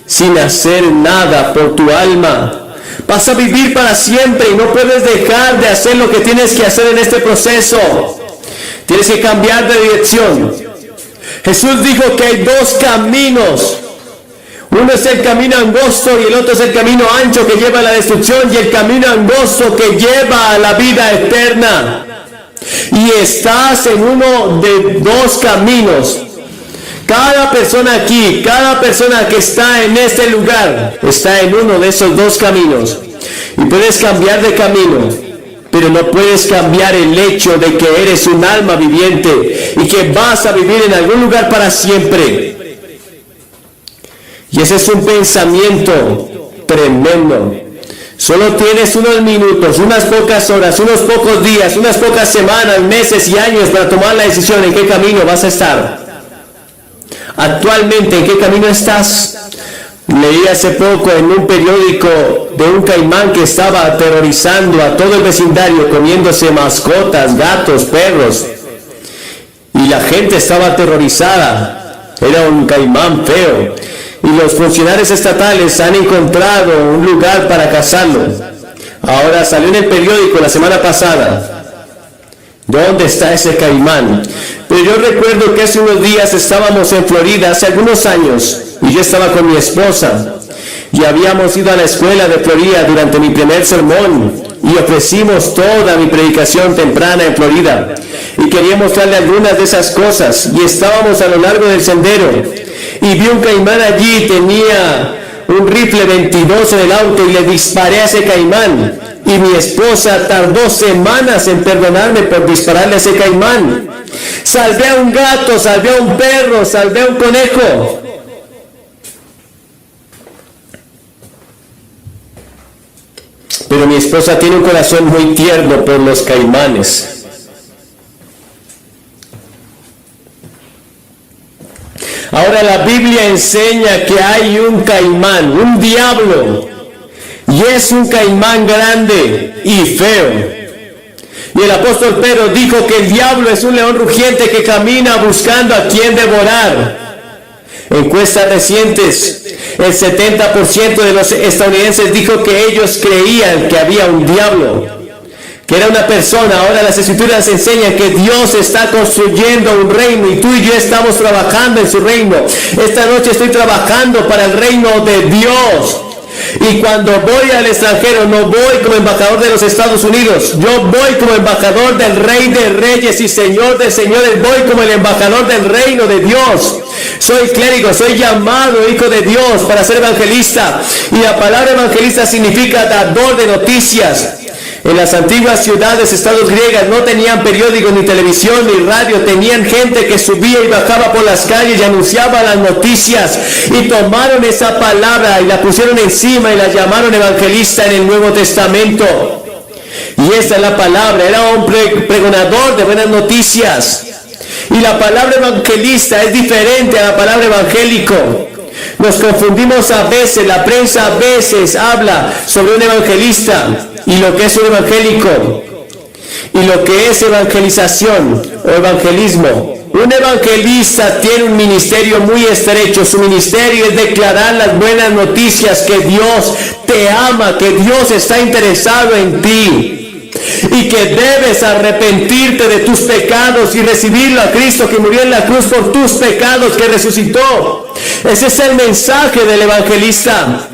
sin hacer nada por tu alma. Vas a vivir para siempre y no puedes dejar de hacer lo que tienes que hacer en este proceso. Tienes que cambiar de dirección. Jesús dijo que hay dos caminos. Uno es el camino angosto y el otro es el camino ancho que lleva a la destrucción, y el camino angosto que lleva a la vida eterna. Y estás en uno de dos caminos. Cada persona aquí, cada persona que está en este lugar, está en uno de esos dos caminos. Y puedes cambiar de camino, pero no puedes cambiar el hecho de que eres un alma viviente y que vas a vivir en algún lugar para siempre. Y ese es un pensamiento tremendo. Solo tienes unos minutos, unas pocas horas, unos pocos días, unas pocas semanas, meses y años para tomar la decisión en qué camino vas a estar. Actualmente, ¿en qué camino estás? Leí hace poco en un periódico de un caimán que estaba aterrorizando a todo el vecindario, comiéndose mascotas, gatos, perros. Y la gente estaba aterrorizada. Era un caimán feo. Y los funcionarios estatales han encontrado un lugar para cazarlo. Ahora salió en el periódico la semana pasada. ¿Dónde está ese caimán? Pero yo recuerdo que hace unos días estábamos en Florida, hace algunos años, y yo estaba con mi esposa. Y habíamos ido a la escuela de Florida durante mi primer sermón, y ofrecimos toda mi predicación temprana en Florida. Y quería mostrarle algunas de esas cosas, y estábamos a lo largo del sendero. Y vi un caimán allí, tenía un rifle 22 en el auto y le disparé a ese caimán. Y mi esposa tardó semanas en perdonarme por dispararle a ese caimán. Salvé a un gato, salvé a un perro, salvé a un conejo. Pero mi esposa tiene un corazón muy tierno por los caimanes. Ahora la Biblia enseña que hay un caimán, un diablo, y es un caimán grande y feo. Y el apóstol Pedro dijo que el diablo es un león rugiente que camina buscando a quien devorar. Encuestas recientes, el 70% de los estadounidenses dijo que ellos creían que había un diablo, que era una persona. Ahora las escrituras enseñan que Dios está construyendo un reino y tú y yo estamos trabajando en su reino. Esta noche estoy trabajando para el reino de Dios. Y cuando voy al extranjero, no voy como embajador de los Estados Unidos, yo voy como embajador del Rey de Reyes y Señor de Señores, voy como el embajador del reino de Dios. Soy clérigo, soy llamado hijo de Dios para ser evangelista. Y la palabra evangelista significa dador de noticias. En las antiguas ciudades, estados griegas, no tenían periódicos, ni televisión, ni radio. Tenían gente que subía y bajaba por las calles y anunciaba las noticias. Y tomaron esa palabra y la pusieron encima y la llamaron evangelista en el Nuevo Testamento. Y esta es la palabra. Era un pregonador de buenas noticias. Y la palabra evangelista es diferente a la palabra evangélico. Nos confundimos a veces. La prensa a veces habla sobre un evangelista y lo que es un evangélico y lo que es evangelización o evangelismo. Un evangelista tiene un ministerio muy estrecho. Su ministerio es declarar las buenas noticias, que Dios te ama, que Dios está interesado en ti y que debes arrepentirte de tus pecados y recibirlo a Cristo, que murió en la cruz por tus pecados, que resucitó. Ese es el mensaje del evangelista.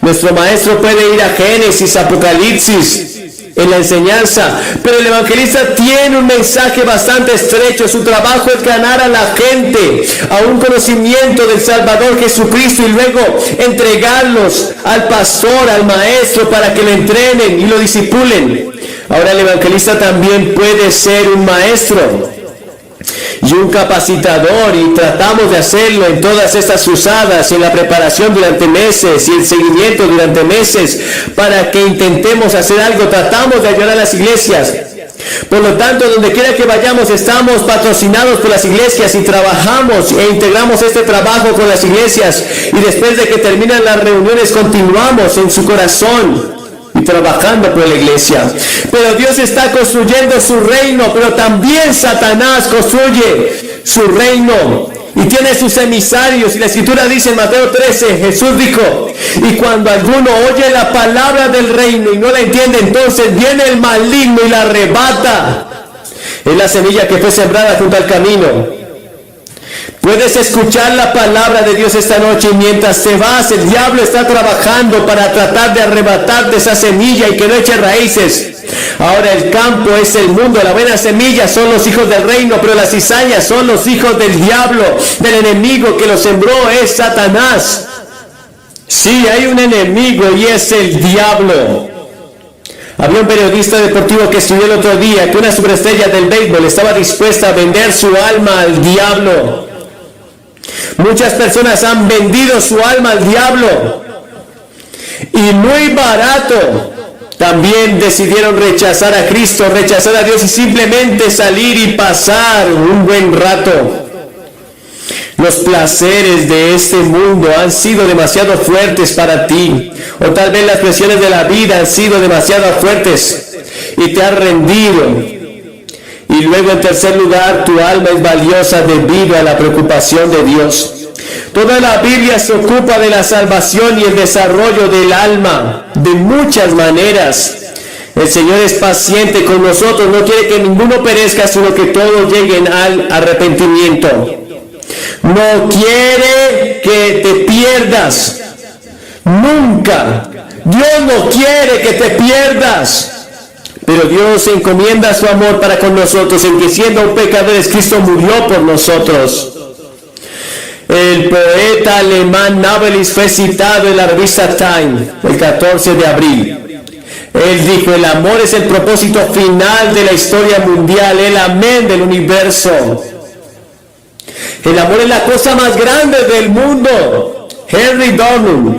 Nuestro maestro puede ir a Génesis, Apocalipsis en la enseñanza, pero el evangelista tiene un mensaje bastante estrecho. Su trabajo es ganar a la gente a un conocimiento del Salvador Jesucristo y luego entregarlos al pastor, al maestro, para que lo entrenen y lo discipulen. Ahora el evangelista también puede ser un maestro y un capacitador, y tratamos de hacerlo en todas estas cruzadas, en la preparación durante meses y el seguimiento durante meses para que intentemos hacer algo. Tratamos de ayudar a las iglesias. Por lo tanto, donde quiera que vayamos, estamos patrocinados por las iglesias y trabajamos e integramos este trabajo con las iglesias, y después de que terminan las reuniones continuamos en su corazón. y trabajando por la iglesia. Pero Dios está construyendo su reino, pero también Satanás construye su reino y tiene sus emisarios. Y la escritura dice en Mateo 13, Jesús dijo, y cuando alguno oye la palabra del reino y no la entiende, entonces viene el maligno y la arrebata. Es la semilla que fue sembrada junto al camino. Puedes escuchar la palabra de Dios esta noche y mientras te vas, el diablo está trabajando para tratar de arrebatarte esa semilla y que no eche raíces. Ahora el campo es el mundo, la buena semilla son los hijos del reino, pero las cizañas son los hijos del diablo, del enemigo que lo sembró es Satanás. Sí, hay un enemigo y es el diablo. Había un periodista deportivo que escribió el otro día que una superestrella del béisbol estaba dispuesta a vender su alma al diablo. Muchas personas han vendido su alma al diablo y muy barato. También decidieron rechazar a Cristo, rechazar a Dios y simplemente salir y pasar un buen rato. Los placeres de este mundo han sido demasiado fuertes para ti, o tal vez las presiones de la vida han sido demasiado fuertes y te han rendido. Y luego, en tercer lugar, tu alma es valiosa debido a la preocupación de Dios. Toda la Biblia se ocupa de la salvación y el desarrollo del alma de muchas maneras. El Señor es paciente con nosotros, no quiere que ninguno perezca, sino que todos lleguen al arrepentimiento. No quiere que te pierdas. Nunca. Dios no quiere que te pierdas. Pero Dios encomienda su amor para con nosotros, en que siendo pecadores, Cristo murió por nosotros. El poeta alemán Novelis fue citado en la revista Time el 14 de abril. Él dijo, el amor es el propósito final de la historia mundial, el amén del universo. El amor es la cosa más grande del mundo. Henry Dornum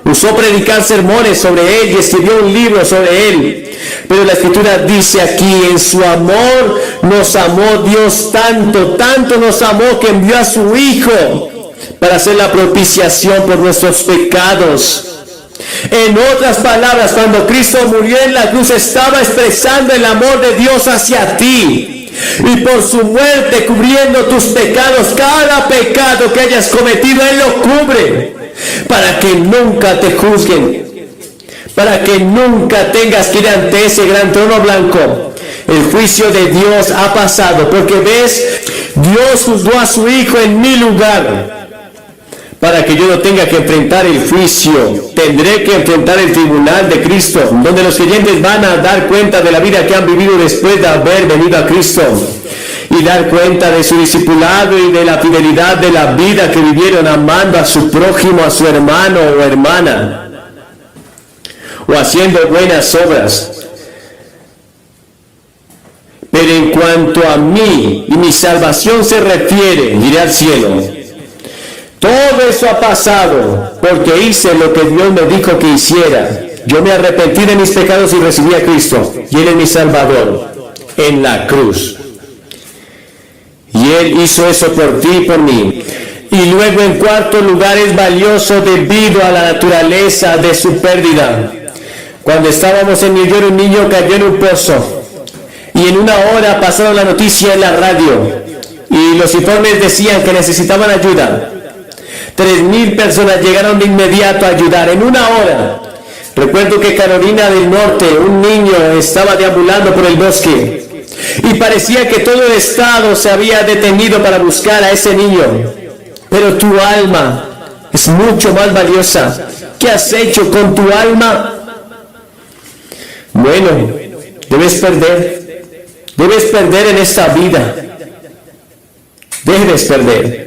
usó predicar sermones sobre él y escribió un libro sobre él. Pero la escritura dice aquí, en su amor nos amó Dios tanto, tanto nos amó que envió a su Hijo para hacer la propiciación por nuestros pecados. En otras palabras, cuando Cristo murió en la cruz, estaba expresando el amor de Dios hacia ti. Y por su muerte, cubriendo tus pecados, cada pecado que hayas cometido, Él lo cubre, para que nunca te juzguen, para que nunca tengas que ir ante ese gran trono blanco. El juicio de Dios ha pasado, porque ves, Dios juzgó a su Hijo en mi lugar, para que yo no tenga que enfrentar el juicio. Tendré que enfrentar el tribunal de Cristo, donde los creyentes van a dar cuenta de la vida que han vivido después de haber venido a Cristo, y dar cuenta de su discipulado y de la fidelidad de la vida que vivieron amando a su prójimo, a su hermano o hermana, o haciendo buenas obras. Pero en cuanto a mí y mi salvación se refiere, iré al cielo. Todo eso ha pasado porque hice lo que Dios me dijo que hiciera. Yo me arrepentí de mis pecados y recibí a Cristo, y Él es mi Salvador en la cruz. Y Él hizo eso por ti y por mí. Y luego, en cuarto lugar, es valioso debido a la naturaleza de su pérdida. Cuando estábamos en New York, un niño cayó en un pozo, y en una hora pasaron la noticia en la radio, y los informes decían que necesitaban ayuda. 3,000 personas llegaron de inmediato a ayudar en una hora. Recuerdo que Carolina del Norte, un niño estaba deambulando por el bosque y parecía que todo el estado se había detenido para buscar a ese niño. Pero tu alma es mucho más valiosa. ¿Qué has hecho con tu alma? Bueno, debes perder en esta vida. Debes perder.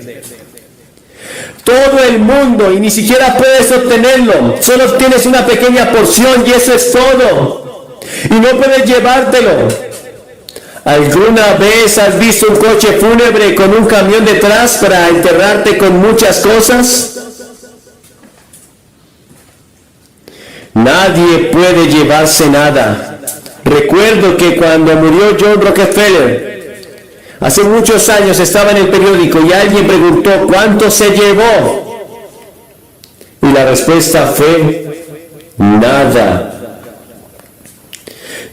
Todo el mundo, y ni siquiera puedes obtenerlo, solo obtienes una pequeña porción y eso es todo, y no puedes llevártelo. ¿Alguna vez has visto un coche fúnebre con un camión detrás para enterrarte con muchas cosas? Nadie puede llevarse nada. Recuerdo que cuando murió John Rockefeller, hace muchos años, estaba en el periódico y alguien preguntó ¿cuánto se llevó? Y la respuesta fue nada.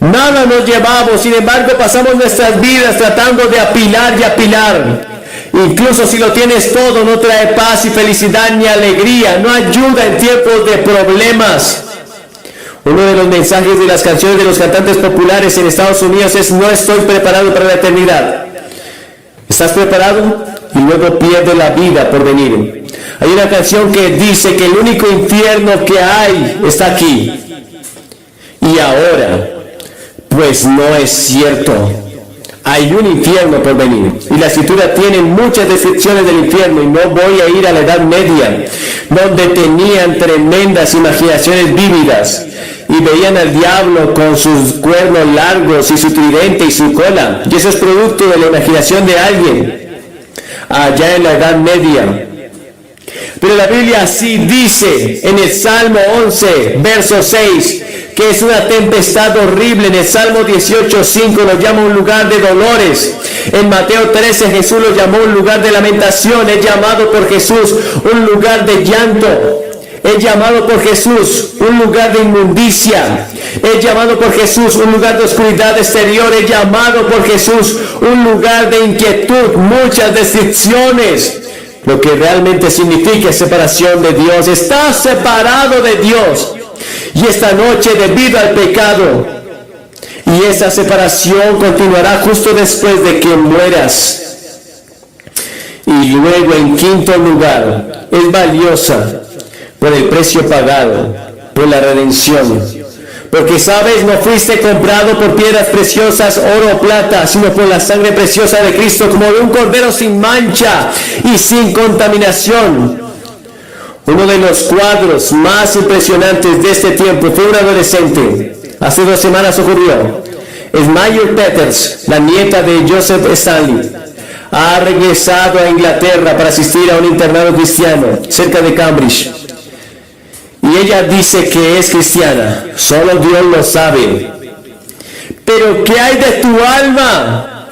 Nada nos llevamos, sin embargo pasamos nuestras vidas tratando de apilar y apilar. Incluso si lo tienes todo, no trae paz y felicidad ni alegría, no ayuda en tiempos de problemas. Uno de los mensajes de las canciones de los cantantes populares en Estados Unidos es: no estoy preparado para la eternidad. ¿Estás preparado? Y luego pierde la vida por venir. Hay una canción que dice que el único infierno que hay está aquí y ahora. Pues no es cierto. Hay un infierno por venir. Y la Escritura tiene muchas descripciones del infierno. Y no voy a ir a la Edad Media, donde tenían tremendas imaginaciones vívidas y veían al diablo con sus cuernos largos y su tridente y su cola. Y eso es producto de la imaginación de alguien allá en la Edad Media. Pero la Biblia sí dice en el Salmo 11, verso 6, que es una tempestad horrible. En el Salmo 18:5 lo llama un lugar de dolores. En Mateo 13 Jesús lo llamó un lugar de lamentación. Es llamado por Jesús un lugar de llanto. Es llamado por Jesús un lugar de inmundicia. Es llamado por Jesús un lugar de oscuridad exterior. Es llamado por Jesús un lugar de inquietud. Muchas descripciones. Lo que realmente significa separación de Dios. Estás separado de Dios. Y esta noche, debido al pecado, y esa separación continuará justo después de que mueras. Y luego, en quinto lugar, es valiosa por el precio pagado, por la redención. Porque sabes, no fuiste comprado por piedras preciosas, oro o plata, sino por la sangre preciosa de Cristo, como de un cordero sin mancha y sin contaminación. Uno de los cuadros más impresionantes de este tiempo fue un adolescente. Hace 2 semanas ocurrió. Smayer Peters, la nieta de Joseph Stanley, ha regresado a Inglaterra para asistir a un internado cristiano cerca de Cambridge. Y ella dice que es cristiana. Solo Dios lo sabe. Pero ¿qué hay de tu alma?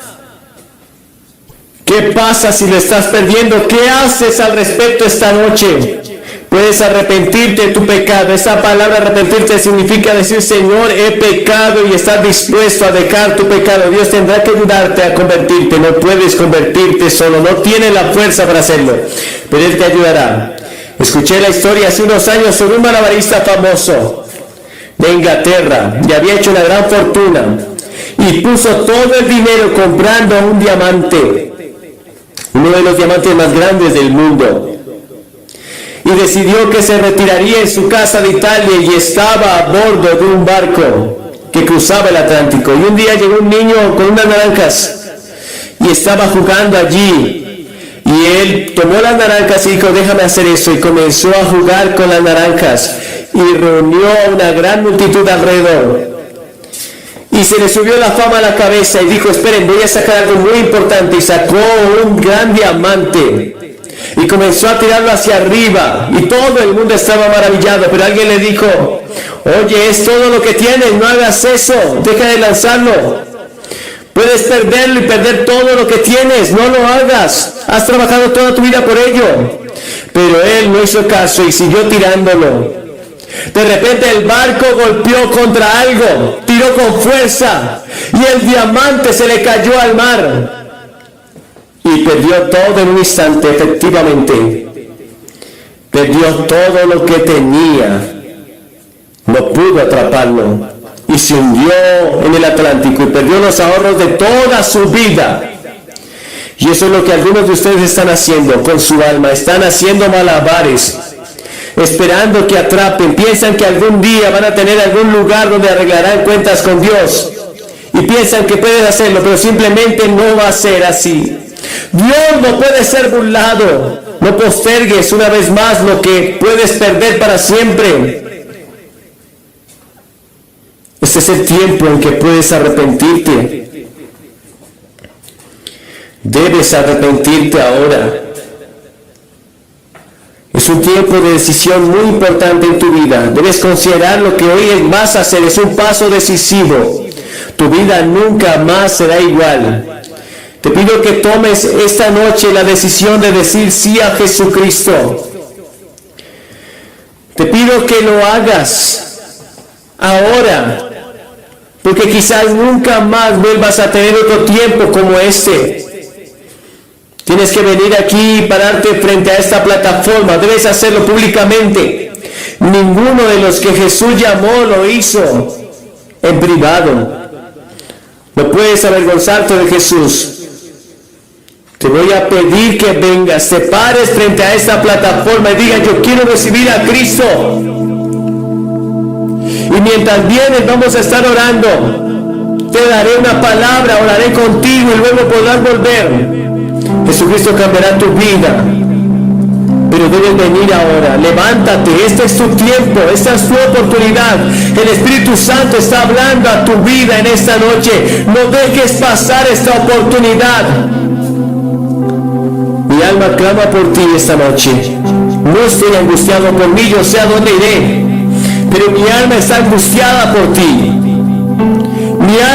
¿Qué pasa si lo estás perdiendo? ¿Qué haces al respecto esta noche? Puedes arrepentirte de tu pecado. Esa palabra arrepentirte significa decir: Señor, he pecado, y estar dispuesto a dejar tu pecado. Dios tendrá que ayudarte a convertirte. No puedes convertirte solo, no tienes la fuerza para hacerlo, pero Él te ayudará. Escuché la historia hace unos años sobre un malabarista famoso de Inglaterra, y había hecho una gran fortuna, y puso todo el dinero comprando un diamante, uno de los diamantes más grandes del mundo. Y decidió que se retiraría en su casa de Italia, y estaba a bordo de un barco que cruzaba el Atlántico. Y un día llegó un niño con unas naranjas y estaba jugando allí. Y él tomó las naranjas y dijo: déjame hacer eso. Y comenzó a jugar con las naranjas y reunió a una gran multitud alrededor. Y se le subió la fama a la cabeza y dijo: esperen, voy a sacar algo muy importante. Y sacó un gran diamante y comenzó a tirarlo hacia arriba, y todo el mundo estaba maravillado. Pero alguien le dijo: oye, es todo lo que tienes, no hagas eso, deja de lanzarlo. Puedes perderlo y perder todo lo que tienes, no lo hagas. Has trabajado toda tu vida por ello. Pero él no hizo caso y siguió tirándolo. De repente el barco golpeó contra algo, tiró con fuerza, y el diamante se le cayó al mar. Y perdió todo en un instante, efectivamente. Perdió todo lo que tenía. No pudo atraparlo. Y se hundió en el Atlántico y perdió los ahorros de toda su vida. Y eso es lo que algunos de ustedes están haciendo con su alma. Están haciendo malabares, esperando que atrapen. Piensan que algún día van a tener algún lugar donde arreglarán cuentas con Dios. Y piensan que pueden hacerlo, pero simplemente no va a ser así. Dios no puede ser burlado. No postergues una vez más lo que puedes perder para siempre. Este es el tiempo en que puedes arrepentirte. Debes arrepentirte ahora. Es un tiempo de decisión muy importante en tu vida. Debes considerar lo que hoy vas a hacer. Es un paso decisivo. Tu vida nunca más será igual. Te pido que tomes esta noche la decisión de decir sí a Jesucristo. Te pido que lo hagas ahora, porque quizás nunca más vuelvas a tener otro tiempo como este. Tienes que venir aquí y pararte frente a esta plataforma. Debes hacerlo públicamente. Ninguno de los que Jesús llamó lo hizo en privado. No puedes avergonzarte de Jesús. Te voy a pedir que vengas, te pares frente a esta plataforma y digas: yo quiero recibir a Cristo. Y mientras vienes vamos a estar orando. Te daré una palabra, oraré contigo y luego podrás volver. Jesucristo cambiará tu vida. Pero debes venir ahora. Levántate, este es tu tiempo, esta es tu oportunidad. El Espíritu Santo está hablando a tu vida en esta noche. No dejes pasar esta oportunidad. Mi alma clama por ti esta noche. No estoy angustiado por mí, yo sé a dónde iré, pero mi alma está angustiada por ti. Mi alma